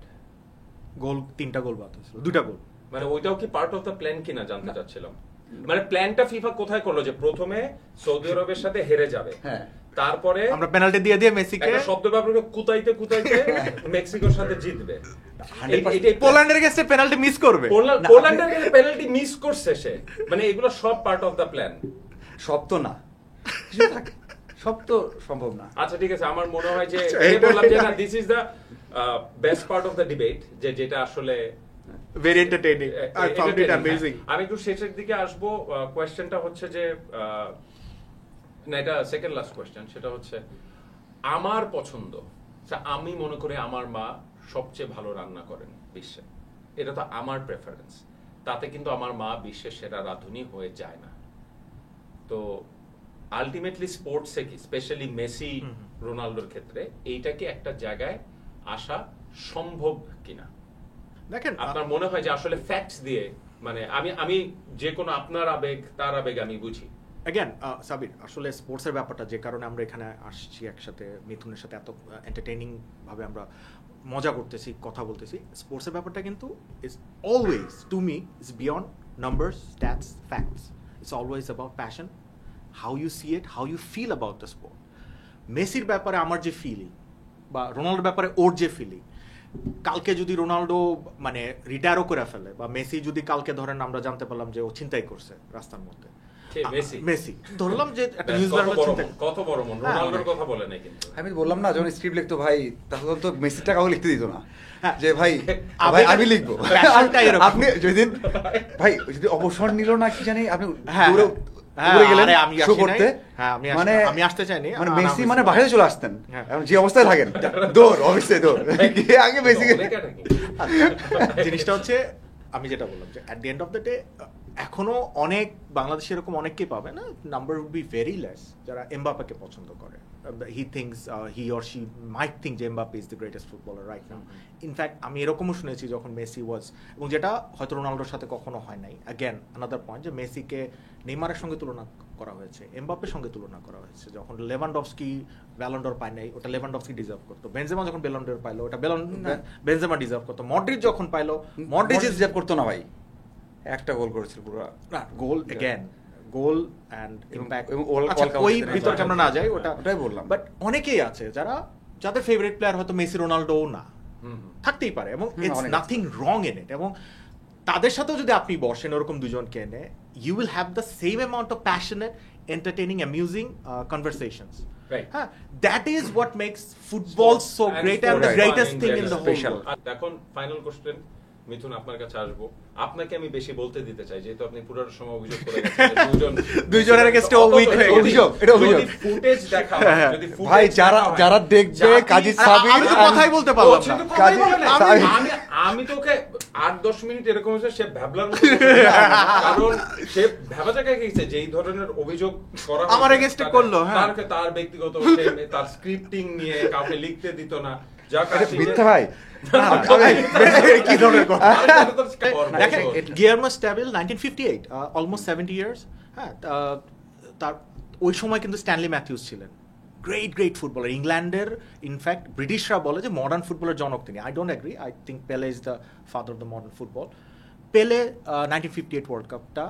গোল 3টা গোল বাদ হয়েছিল, 2টা গোল। মানে ওইটাও কি পার্ট অফ দ্য প্ল্যান কিনা জানতে চাচ্ছিলাম। মানে প্ল্যানটা ফিফা কোথায় করলো যে প্রথমে সৌদি আরবের সাথে হেরে যাবে, হ্যাঁ, তারপরে আমরা পেনাল্টি দিয়ে মেসিকে একটা শব্দ ব্যবহার কুতাইতে মেক্সিকোর সাথে জিতবে। পোল্যান্ডের এগেইনস্টে পেনাল্টি মিস করবে। পোল্যান্ডের পেনাল্টি মিস করছে সে, মানে এগুলো সব পার্ট অফ দ্য প্ল্যান। সব তো না, কিছু থাকে, সব তো সম্ভব না। আচ্ছা ঠিক আছে, আমার মনে হয় যে আচ্ছা, বললাম যে না, this is the best part of the debate, যেটা আসলে very entertaining, I found it amazing. আমি একটু শেষের দিকে আসবো। কোয়েশ্চেনটা হচ্ছে যে না, এটা সেকেন্ড লাস্ট কোয়েশ্চেন, সেটা হচ্ছে আমার পছন্দ। আমি মনে করি আমার মা সবচেয়ে ভালো রান্না করেন বিশ্বে, এটা তো আমার প্রেফারেন্স। তাতে কিন্তু আমার মা বিশ্বের সেরা রাঁধুনি হয়ে যায় না। তো আলটিমেটলি স্পোর্টসে কি, স্পেশালি মেসি রোনাল্ডোর ক্ষেত্রে এইটা কি একটা জায়গায় আসা সম্ভব কিনা? দেখেন, আপনার মনে হয় যে আসলে ফ্যাক্টস দিয়ে, মানে আমি যে কোনো আপনার আবেগ তার আবেগ আমি বুঝি। অ্যাগেন সাবির, আসলে স্পোর্টসের ব্যাপারটা যে কারণে আমরা এখানে আসছি একসাথে, মিথুনের সাথে এত এন্টারটেইনিং ভাবে আমরা মজা করতেছি, কথা বলতেছি, স্পোর্টসের ব্যাপারটা কিন্তু is always, to me, is beyond numbers, stats, facts. It's always about passion, how you see it, how you feel about the sport. মেসির ব্যাপারে আমার যে ফিলিং, বা রোনাল্ডোর ব্যাপারে ওর যে ফিলিং, কালকে যদি রোনাল্ডো মানে রিটায়ারও করে ফেলে, বা মেসি যদি কালকে ধরেন আমরা জানতে পারলাম যে ও ছিনতাই করছে রাস্তার মধ্যে, মেসি ধরলাম যে একটা কত বড় মন, রোনাল্ডোর কথা বলে নাই কিন্তু। আমি বললাম না, যখন স্ক্রিপ্ট লিখতো ভাই, তখন তো মেসির টাকাও লিখতে দিত না, হ্যাঁ, যে ভাই আমি লিখবো। আপনি যদি ভাই যদি অবসর নিল না কি জানি, আপনি দৌড়ে গেলেন শো করতে, হ্যাঁ মানে আমি আসতে চাইনি, মানে মেসি মানে বাইরে চলে আসতেন এখন যে অবস্থায় থাকেন, দৌড় অফিসে দৌড় আগে মেসিকে। জিনিসটা হচ্ছে আমি যেটা বললাম যে at the end of the day এখনো অনেক বাংলাদেশে এরকম অনেককেই পাবে না, number would be very less যারা এমবাপ্পেকে পছন্দ করে। He thinks he or she might think যে Mbappe is the greatest footballer right now. In fact আমি এরকমও শুনেছি যখন মেসি ওয়াজ, এবং যেটা হয়তো রোনাল্ডোর সাথে কখনো হয় নাই, অ্যাগেন আনাদার পয়েন্ট, যে মেসিকে নেইমারের সঙ্গে তুলনা করা হয়েছে, এমবাপ্পের সঙ্গে তুলনা করা হয়েছে। যখন লেভানডস্কি ব্যালন ড'র পায় নাই, ওটা লেভানডস্কি ডিজার্ভ করতো। বেনজেমা যখন ব্যালন ড'র পাইলো, ওটা বেনজেমা ডিজার্ভ করতো। মডরিচ যখন পাইলো, মডরিচ ডিজার্ভ করতো না ভাই, একটা গোল করেছিল পুরো। না, গোল অ্যাগেন, গোল অ্যান্ড ইম্প্যাক্ট, আচ্ছা, ওই বিতর্কে আমরা না যাই, ওটাই বললাম। বাট অনেকেই আছে যাদের ফেভারিট প্লেয়ার হয়তো মেসি রোনাল্ডোও না, থাকতেই পারে, এবং it's nothing wrong in it. এবং তাদের সাথেও যদি আপনি বসেন ওরকম দুজনকে এনে, you will have the same amount of passionate, entertaining, amusing conversations. Right. That is what makes football so great and the greatest thing in the whole world. এখন ফাইনাল কোশ্চেন মিথুন, আপনার কাছে আসবো। আপনাকে আমি বেশি বলতে দিতে চাই, যেহেতু আপনি পুরো সময় অভিযোগ করে গেছেন দুইজনের এগেইনস্টে উইক হয়ে গেছে। অভিযোগ, এটা অভিযোগ। যদি ফুটেজ দেখা হয়, যদি ফুটেজ ভাই যারা দেখবে কাজী সাবির, আমি তো কথাই বলতে পারলাম না। আমি তো ওকে 8-10 মিনিট এরকম হচ্ছে, সে ভ্যাবলার মতো কারণ সে ভ্যাবা জায়গায় গেছে যে এই ধরনের অভিযোগ করা আমার এগেইনস্টে করলো। হ্যাঁ, তার ব্যক্তিগত তার স্ক্রিপ্টিং নিয়ে কাউকে লিখতে দিত না, যা মিথ্যা ভাই। কি ধরনের কথা দেখেন, গিয়ারমো স্ট্যাবেল 1958, অলমোস্ট 70 ইয়ার্স। হ্যাঁ, তার ওই সময় কিন্তু স্ট্যানলি ম্যাথিউস ছিলেন গ্রেট ফুটবলার, ইংল্যান্ডের। ইনফ্যাক্ট ব্রিটিশরা বলে যে মডার্ন ফুটবলের জনক তিনি। I don't agree, I think Pele is the father of the modern football. Pele 1958 world কাপটা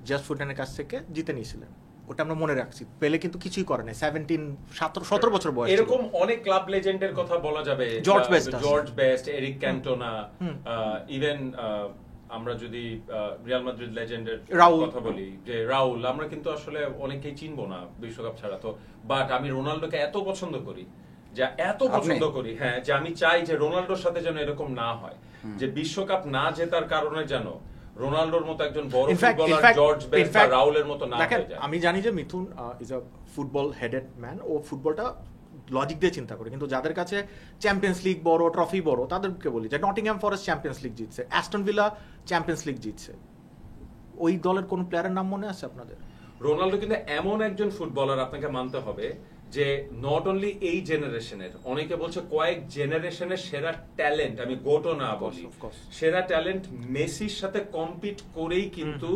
জাস্ট ফুটবলের কাছ থেকে জিতে নিয়েছিলেন, ওটা আমরা মনে রাখছি। পেলে কিন্তু কিছুই করে নাই, 17 বছর বয়স। এরকম অনেক ক্লাব লেজেন্ডের কথা বলা যাবে, George best, Eric Cantona, even আমরা যদি রিয়াল মাদ্রিদ লেজেন্ডের কথা বলি, যে রাউল, আমরা কিন্তু আসলে অনেকেই চিনবো না বিশ্বকাপ ছাড়া তো। বাট আমি রোনাল্ডোকে এত পছন্দ করি, হ্যাঁ, যে আমি চাই যে রোনাল্ডোর সাথে যেন এরকম না হয়, যে বিশ্বকাপ না জেতার কারণে যেন রোনাল্ডোর মতো একজন বড় ফুটবলার জর্জ বেস্ট বা রাউলের মতো না হয়ে যায়। আমি জানি যে Mithun is a football headed man, ও ফুটবলটা লজিক দিয়ে চিন্তা করে, কিন্তু যাদের কাছে চ্যাম্পিয়ন্স লিগ বড়, ট্রফি বড়, তাদেরকে বলি যে নটিংহ্যাম ফরেস্ট চ্যাম্পিয়ন্স লিগ জিতছে, অ্যাস্টন ভিলা চ্যাম্পিয়ন্স লিগ জিতছে, ওই দলের কোন প্লেয়ারের নাম মনে আছে আপনাদের? রোনাল্ডো কিন্তু এমন একজন ফুটবলার, আপনাকে মানতে হবে যে নট অনলি এই জেনারেশনের, অনেকে বলছে কয়েক জেনারেশনের সেরা ট্যালেন্ট, আমি গোটো না বলি, সেরা ট্যালেন্ট মেসির সাথে কম্পিট করেই কিন্তু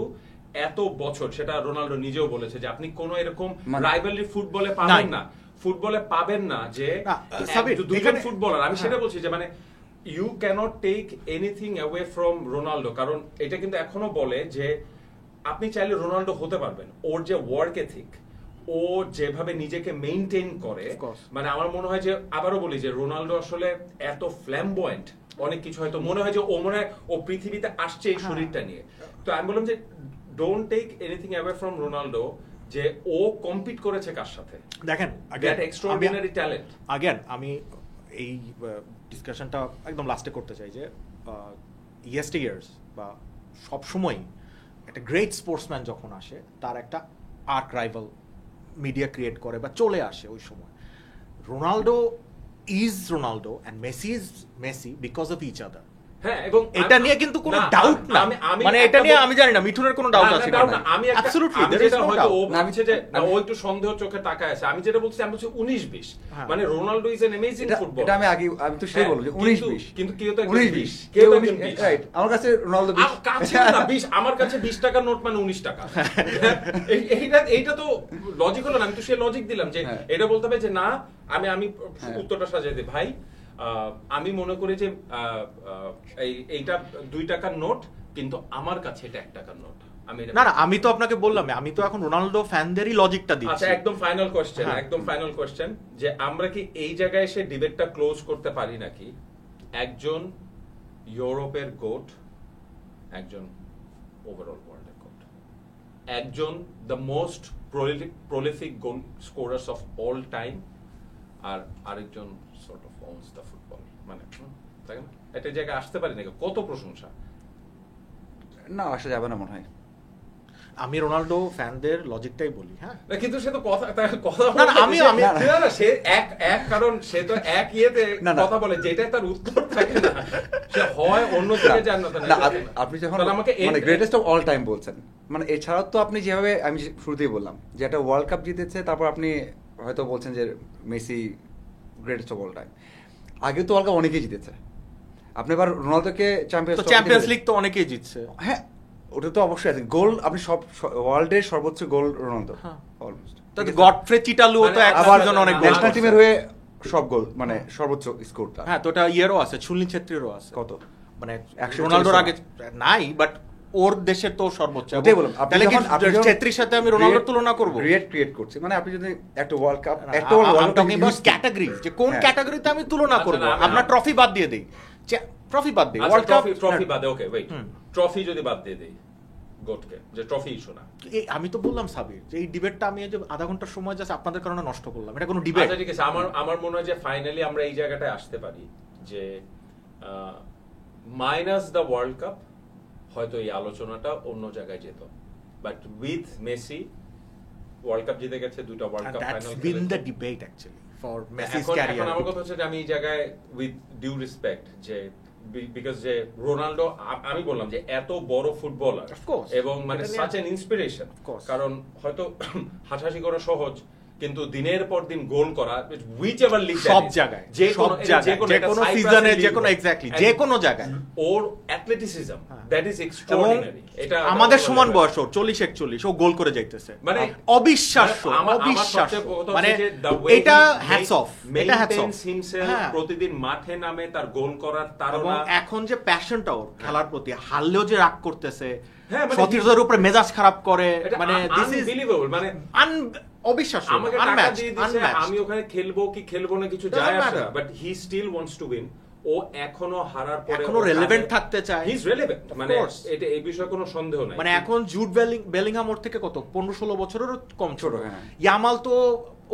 এত বছর, সেটা রোনাল্ডো নিজেও বলেছে যে আপনি কোন এরকম রাইভালরি ফুটবলে পাবেন না যে দুজন ফুটবলার। আমি সেটা বলছি যে মানে you cannot take anything away from Ronaldo, কারণ এটা কিন্তু এখনো বলে যে আপনি চাইলে রোনাল্ডো হতে পারবেন। ওর যে ওয়ার্ক এথিক, ও যেভাবে নিজেকে মেইনটেইন করে, মানে আমার মনে হয় যে, আবারও বলি যে রোনাল্ডো আসলে এত ফ্ল্যামবয়েন্ট, অনেক কিছু হয়তো মনে হয় যে ও পৃথিবীতে আসছে এই শরীরটা নিয়ে। তো আমি বললাম যে don't take anything away from Ronaldo, যে ও কম্পিট করেছে কার সাথে। দেখেন, এক্সট্রাঅর্ডিনারি ট্যালেন্ট। আগেন আমি এই ডিসকাশনটা একদম লাস্টে করতে চাই যে ইয়েস্টারইয়ার্স বা সবসময় একটা গ্রেট স্পোর্টসম্যান যখন আসে, তার একটা আর্ক রাইভাল মিডিয়া ক্রিয়েট করে বা চলে আসে ওই সময়। Ronaldo is Ronaldo and Messi is Messi because of each other. হ্যাঁ, এবং এটা নিয়ে কিন্তু কোনো ডাউট না, মানে এটা নিয়ে আমি জানি না মিঠুনের কোনো ডাউট আছে কিনা। আমি অ্যাবসলিউটলি, যেটা হয়তো ও ভাবছে যে ও একটু সন্দেহ চোখে তাকায় আছে, আমি যেটা বলছি, আমি বলছি 19-20, মানে Ronaldo is an amazing footballer. এটা আমি তো সেই বলবো যে 19-20, কিন্তু কেউ তো 19-20, কেউ তো 20, রাইট। আমার কাছে রোনাল্ডো 20, কাছে না 20, আমার কাছে 20 টাকার নোট মানে 19 টাকা। এইটা তো লজিক হলো না। আমি তো সেই লজিক দিলাম যে এটা বলতে হবে যে না, আমি উত্তরটা সাজিয়ে দিই ভাই। আমি মনে করি যে এইটা 2 টাকার নোট, কিন্তু আমার কাছে এটা 1 টাকার নোট। আমি তো আপনাকে বললাম, আমি তো এখন রোনাল্ডো ফ্যানদেরই লজিকটা দিচ্ছি। আচ্ছা, একদম ফাইনাল কোশ্চেন, যে আমরা কি এই জায়গায় এসে ডিবেটটা ক্লোজ করতে পারি নাকি একজন ইউরোপের গোট, একজন ওভারঅল ওয়ার্ল্ডের গোট, একজন the most prolific goal scorers of all time, আর আরেকজন sort of owns the football, মানে তাই না? এটা জায়গায় আসতে পারি নাকি? কত প্রশংসা না, আসা যাবে না মনে হয়। আমি রোনাল্ডো ফ্যানদের লজিকটাই বলি, হ্যাঁ না কিন্তু সে তো কথা কথা না, না, আমি না সে এক কারণ সে তো এক ইয়েতে কথা বলে যেটা তার উত্তর থাকে না, সে হয় অন্য দিকে যান না। আপনি যখন মানে গ্রেটেস্ট অফ অল টাইম বলছেন, মানে এছাড়াও তো আপনি যেভাবে আমি শুরুতেই বললাম যে একটা ওয়ার্ল্ড কাপ জিতেছে, তারপর আপনি হয়তো বলছেন যে Messi greatest of all time. আগে তো ওয়ার্ল্ড কাপ অনেকেই জিতেছে, আপনি এবার রোনালদোকে চ্যাম্পিয়ন্স লিগ তো অনেকেই জিতছে। হ্যাঁ ওটা তো অবশ্যই আছে, গোল আপনি সব ওয়ার্ল্ডের সর্বোচ্চ গোল রোনালদো অলমোস্ট। গডফ্রে চিটালু তো এক সিজনে অনেক গোল ন্যাশনাল টিমের হয়ে সব গোল মানে সর্বোচ্চ স্কোরটা। হ্যাঁ তো ওটা ইয়েরও আছে, সুনীল ছেত্রীরও আছে। কত মানে রোনালদোর আগে নাই, বাট ওর দেশের তো সর্বোচ্চ। ওটাই বললাম, তাহলে কি ছেত্রীর সাথে আমি রোনালদোর তুলনা করব? ক্রিয়েট করছি মানে আপনি যদি একটা ওয়ার্ল্ড কাপ একটা ওয়ার্ল্ড কাপ ক্যাটাগরি, যে কোন ক্যাটাগরিতে আমি তুলনা করব? আমরা ট্রফি বাদ দিয়ে দেই, ট্রফি বাদ দেই, ওয়ার্ল্ড কাপ ট্রফি বাদ দেই, ওকে ওয়েট, ট্রফি যদি বাদ দিয়ে দেই গোটকে, যে ট্রফি ইস্যু না। আমি তো বললাম সাবির যে এই ডিবেটটা আমি যে আধা ঘন্টার সময় জাস্ট আপনাদের কারণে নষ্ট করলাম, এটা কোনো ডিবেট? আচ্ছা ঠিক আছে, আমার মনে হয় যে ফাইনালি আমরা এই জায়গাটায় আসতে পারি যে মাইনাস দ্য ওয়ার্ল্ড কাপ হয়তো এই আলোচনাটা অন্য জায়গায় যেত, but with Messi world cup জিতে গেছে, দুটো ওয়ার্ল্ড কাপ ফাইনাল খেলেছে। Been the debate actually for Messi's career. এখন আমার কথা হচ্ছে যে আমি এই জায়গায় উইথ ডিউ রেসপেক্ট যে বিকজ যে রোনাল্ডো, আমি বললাম যে এত বড় ফুটবলার এবং মানে সাচ এন ইন্সপিরেশন, কারণ হয়তো হাসাহাসি করা সহজ কিন্তু দিনের পর দিন গোল করা হুইচ এভার লিগ, সব জায়গায়, যে কোনো সিজনে, যে কোনো এক্স্যাক্টলি যে কোনো জায়গায় ওর অ্যাথলেটিসিজম দ্যাট ইজ এক্সট্রাঅর্ডিনারি। এটা আমাদের সমান বয়স, ওর 40-41, ও গোল করে যাইতেছে, মানে অবিশ্বাস্য অবিশ্বাস্য। মানে এটা হ্যাটস অফ, এটা হ্যাটস অফ। প্রতিদিন মাঠে নামে তার গোল করার তাড়না, এখন যে প্যাশনটা ওর খেলার প্রতি, হারলেও যে রাগ করতেছে, সতীর্থের উপরে মেজাজ খারাপ করে, মানে দিস ইজ আনবিলিভেবল, মানে অবিশ্বাস্য। আমাকে টাকা দিয়ে দিয়েছে, আমি ওখানে খেলবো কি খেলবো না কিছু যায় আসে না, but he still wants to win. ও এখনো হারার পরে এখনো রেলেভেন্ট থাকতে চায়, হি ইজ রেলেভেন্ট, মানে এটা এই বিষয়ে কোনো সন্দেহ নাই। মানে এখন জুড বেলিংহাম ওর থেকে কত 15-16 বছরের কম ছোট, হ্যাঁ। ইয়ামাল তো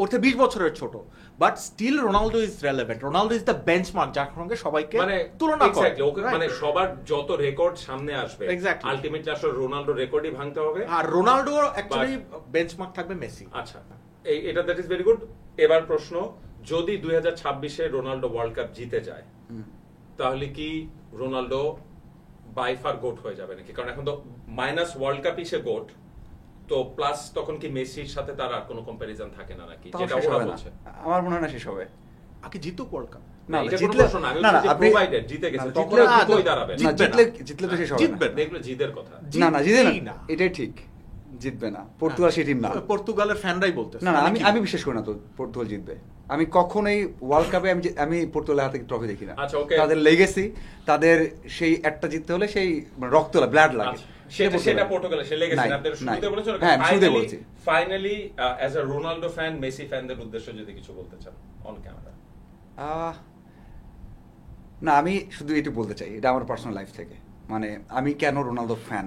ওর থেকে 20 বছরের ছোট, but still Ronaldo is relevant. Ronaldo is the benchmark যার সঙ্গে সবাইকে মানে তুলনা করে, মানে সবার যত রেকর্ড সামনে আসবে আলটিমেটলি আসলে রোনালদো রেকর্ডই ভাঙতে হবে, আর রোনালদো অ্যাকচুয়ালি বেঞ্চমার্ক থাকবে মেসি। আচ্ছা এটা দ্যাট ইজ ভেরি গুড। এবার প্রশ্ন, যদি 2026-এ রোনালদো ওয়ার্ল্ড কাপ জিতে যায় তাহলে কি রোনালদো বাই ফার গোট হয়ে যাবে নাকি? কারণ এখন তো মাইনাস ওয়ার্ল্ড কাপই সে গোট, তো প্লাস তখন কি মেসির সাথে তার আর কোনো কম্প্যারিজন থাকে না নাকি? যেটা ওরা বলছে, আমার মনে হয় না শেষ হবে। আগে জিতুক ওয়ার্ল্ড কাপ, না এটা কোনো প্রশ্ন না, আমি বলছি প্রোভাইডেড জিতে গেছে তখন আর কই দাঁড়াবে না, জিতলে তো শেষ হবে না, জিতবে দেখলে জিদের কথা, না জিতে না, এটাই ঠিক, জিতবে না। পর্তুগাল সেই টিম না, পর্তুগালের ফ্যানরাই বলতেছে। না আমি বিশ্বাস করি না তো পর্তুগাল জিতবে। আমি কখনোই ওয়ার্ল্ড কাপে আমি পর্তুগালের হাতে ট্রফি দেখি না। তাদের লেগেসি, তাদের সেই একটা জিততে হলে সেই রক্ত ব্লাড লাগে, সেটা পর্তুগালের সে লেগেসি। আপনাদের শুরুতে বলেছেন, হ্যাঁ শুরুতে বলছি। Finally as a Ronaldo fan, Messi ফ্যানদের উদ্দেশ্যে যদি কিছু বলতে চান অন ক্যামেরা। না আমি শুধু এটু বলতে চাই, এটা আমার পার্সোনাল লাইফ থেকে, মানে আমি কেন রোনালদো ফ্যান,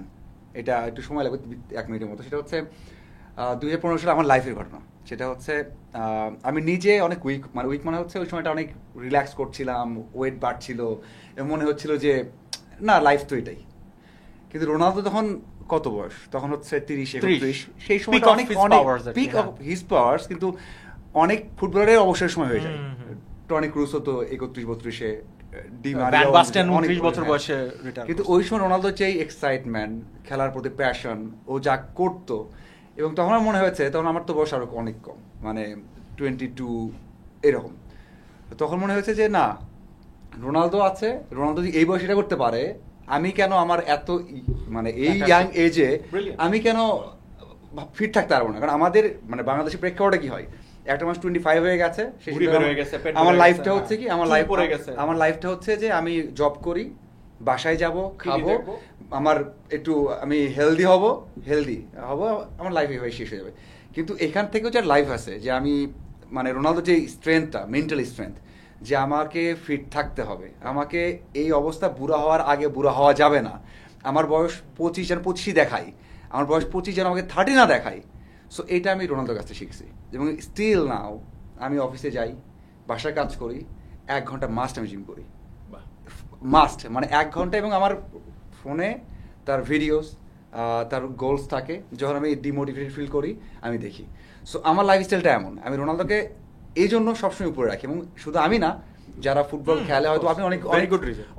এটা একটু সময় লাগবে 1 মিনিটের মতো। সেটা হচ্ছে 2015 সালে আমার লাইফের ঘটনা। সেটা হচ্ছে আমি নিজে অনেক উইক মানে হচ্ছে ওই সময়টা অনেক রিল্যাক্স করছিলাম, ওয়েট বাড়ছিল এবং মনে হচ্ছিল যে না লাইফ তো এটাই। কিন্তু রোনালদো তখন কত বয়স, তখন হচ্ছে 30-31, সেই সময়টা অনেক পিক অফ হিজ পাওয়ার্স, কিন্তু অনেক ফুটবলারের অবসরের সময় হয়ে যায়। টনি ক্রুসো তো 31-32-এ, কিন্তু ওই সময় রোনালদো যে এক্সাইটমেন্ট, খেলার প্রতি প্যাশন, ও যা করতো, এবং তখন আমার মনে হয়েছে তখন আমার তো বয়স আরো অনেক কম, মানে 22 এরকম। তখন মনে হয়েছে যে না রোনালদো আছে, রোনালদো যদি এই বয়সে এটা করতে পারে, আমি কেন আমার এত মানে এই ইয়াং এজে আমি কেন ফিট থাকতে পারবো না? কারণ আমাদের মানে বাংলাদেশের প্রেক্ষাপটে কি হয়, একটা মাস 25 হয়ে গেছে, আমার লাইফটা হচ্ছে কি, আমার লাইফটা হচ্ছে যে আমি জব করি, বাসায় যাব, খাবো, আমার একটু আমি হেলদি হব, আমার লাইফ এভাবে শেষ হয়ে যাবে। কিন্তু এখান থেকেও যে লাইফ আছে, যে আমি মানে রোনালদো যে স্ট্রেংথটা, মেন্টাল স্ট্রেংথ, যে আমাকে ফিট থাকতে হবে, আমাকে এই অবস্থা বুড়া হওয়ার আগে বুড়া হওয়া যাবে না। আমার বয়স 25 যেন 25ই দেখাই, আমার বয়স 25 যেন আমাকে 30 না দেখাই। সো এটা আমি রোনালদোর কাছে শিখছি, এবং স্টিল নাও আমি অফিসে যাই, বাসায় কাজ করি, 1 ঘন্টা মাস্ট আমি জিম করি, মাস্ট মানে 1 ঘন্টা, এবং আমার ফোনে তার ভিডিওস, তার গোলস থাকে, যখন আমি ডিমোটিভেটেড ফিল করি আমি দেখি। সো আমার লাইফস্টাইলটা এমন, আমি রোনালদোকে এই জন্য সবসময় উপরে রাখি। এবং শুধু আমি না, যারা ফুটবল খেলে, হয়তো আপনি অনেক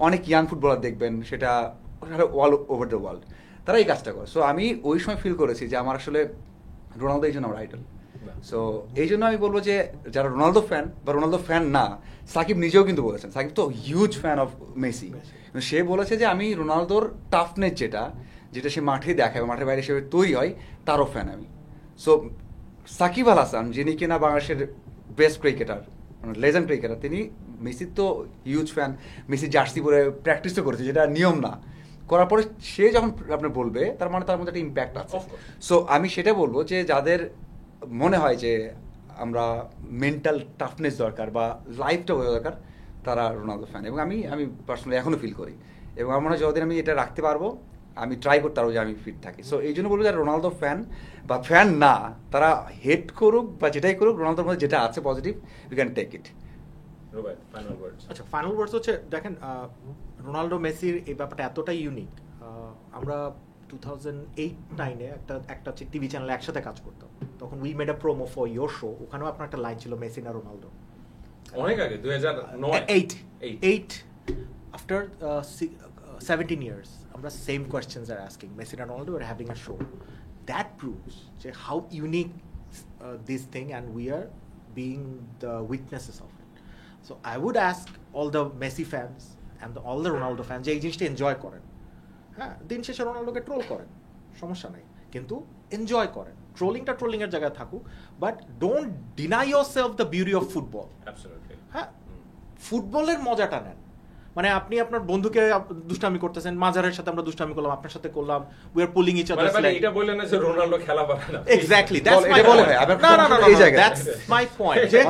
অনেক ইয়াং ফুটবলার দেখবেন, সেটা অল ওভার দ্য ওয়ার্ল্ড, তারা এই কাজটা করে। সো আমি ওই সময় ফিল করেছি যে আমার আসলে রোনালদো এই জন্য আমার আইডল। সো এই জন্য আমি বলবো যে যারা রোনালদো ফ্যান বা রোনালদো ফ্যান না, সাকিব নিজেও কিন্তু বলেছেন, সাকিব তো হিউজ ফ্যান অফ মেসি, সে বলেছে যে আমি রোনালদোর টাফনেস যেটা সে মাঠে দেখায়, মাঠের বাইরে হিসেবে তৈরি হয়, তারও ফ্যান আমি। সো সাকিব আল হাসান, যিনি কিনা বাংলাদেশের বেস্ট ক্রিকেটার, মানে লেজেন্ড ক্রিকেটার, তিনি মেসির তো হিউজ ফ্যান, মেসি জার্সি পরে প্র্যাকটিসও করেছে, যেটা নিয়ম না, করার পরে সে যখন আপনি বলবে, তার মানে তার মধ্যে একটা ইম্প্যাক্ট আছে। সো আমি সেটা বলবো যে যাদের মনে হয় যে আমরা মেন্টাল টাফনেস দরকার বা লাইফটা বোঝা দরকার, তারা রোনালদো ফ্যান। এবং আমি পার্সোনালি এখনও ফিল করি, এবং আমার মনে হয় যতদিন আমি এটা রাখতে পারবো, আমি ট্রাই করতে পারবো যে আমি ফিট থাকি। সো এই জন্য বলবো যারা রোনালদো ফ্যান বা ফ্যান না, তারা হেট করুক বা যেটাই করুক, রোনালদোর মধ্যে যেটা আছে positive, you can take it. আচ্ছা, ফাইনাল ওয়ার্ডস হচ্ছে, দেখেন রোনালদো মেসির এই ব্যাপারটা এতটাই ইউনিক। আমরা 2008-9-এ একটা টিভি চ্যানেলে একসাথে কাজ করতাম, তখন we made a promo for your show, ওখানেও আপনার একটা লাইন ছিল মেসি না রোনালদো, অনেক আগে 2009 আফটার 17 years আমরা same questions are asking, Messi না Ronaldo, are having a show. That proves যে how unique this thing and we are being the witnesses of it. So I would ask all the Messi fans and all the Ronaldo fans যে এই জিনিসটা এনজয় করেন। হ্যাঁ, দিন শেষে রোনালদোকে ট্রোল করেন, সমস্যা নাই, কিন্তু এনজয় করেন। ট্রোলিংটা ট্রোলিংয়ের জায়গায় থাকুক, but don't deny your self the beauty of football. হ্যাঁ, ফুটবলের মজাটা নেন। মানে আপনি আপনার বন্ধুকে দুষ্টামি করতেছেন, মাজারের সাথে আমরা দুষ্টামি করলাম, আপনার সাথে করলাম, we are pulling each other, মানে এটা বললেন না যে রোনালদো খেলা পারে না। Exactly, that's my point. না, দ্যাটস মাই পয়েন্ট যে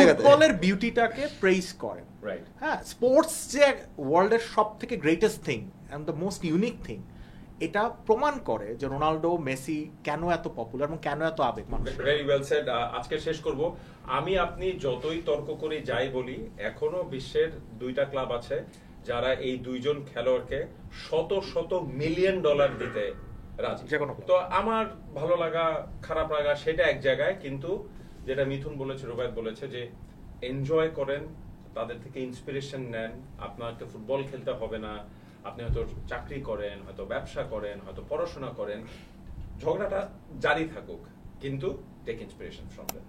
ফুটবলের বিউটিটাকে প্রেইজ করেন। রাইট। হ্যাঁ, স্পোর্টস যে ওয়ার্ল্ডের সবথেকে greatest thing and the most unique thing, এটা প্রমাণ করে যে রোনালদো মেসি কেন এত পপুলার এবং কেন এত আবেগ মানুষ। Very well said. আজকে শেষ করব, আমি আপনি যতই তর্ক করি যাই বলি, এখনো বিশ্বের 2টা ক্লাব আছে যারা এই 2জন খেলোয়াড়কে শত শত মিলিয়ন ডলার দিতে রাজি। তো আমার ভালো লাগা খারাপ লাগা সেটা এক জায়গায়, কিন্তু যেটা মিথুন বলেছে, রুবায়েত বলেছে যে এনজয় করেন, তাদের থেকে ইন্সপিরেশন নেন। আপনাকে ফুটবল খেলতে হবে না, আপনি হয়তো চাকরি করেন, হয়তো ব্যবসা করেন, হয়তো পড়াশোনা করেন, ঝগড়াটা জারি থাকুক, কিন্তু টেক ইন্সপিরেশন ফ্রম দেম।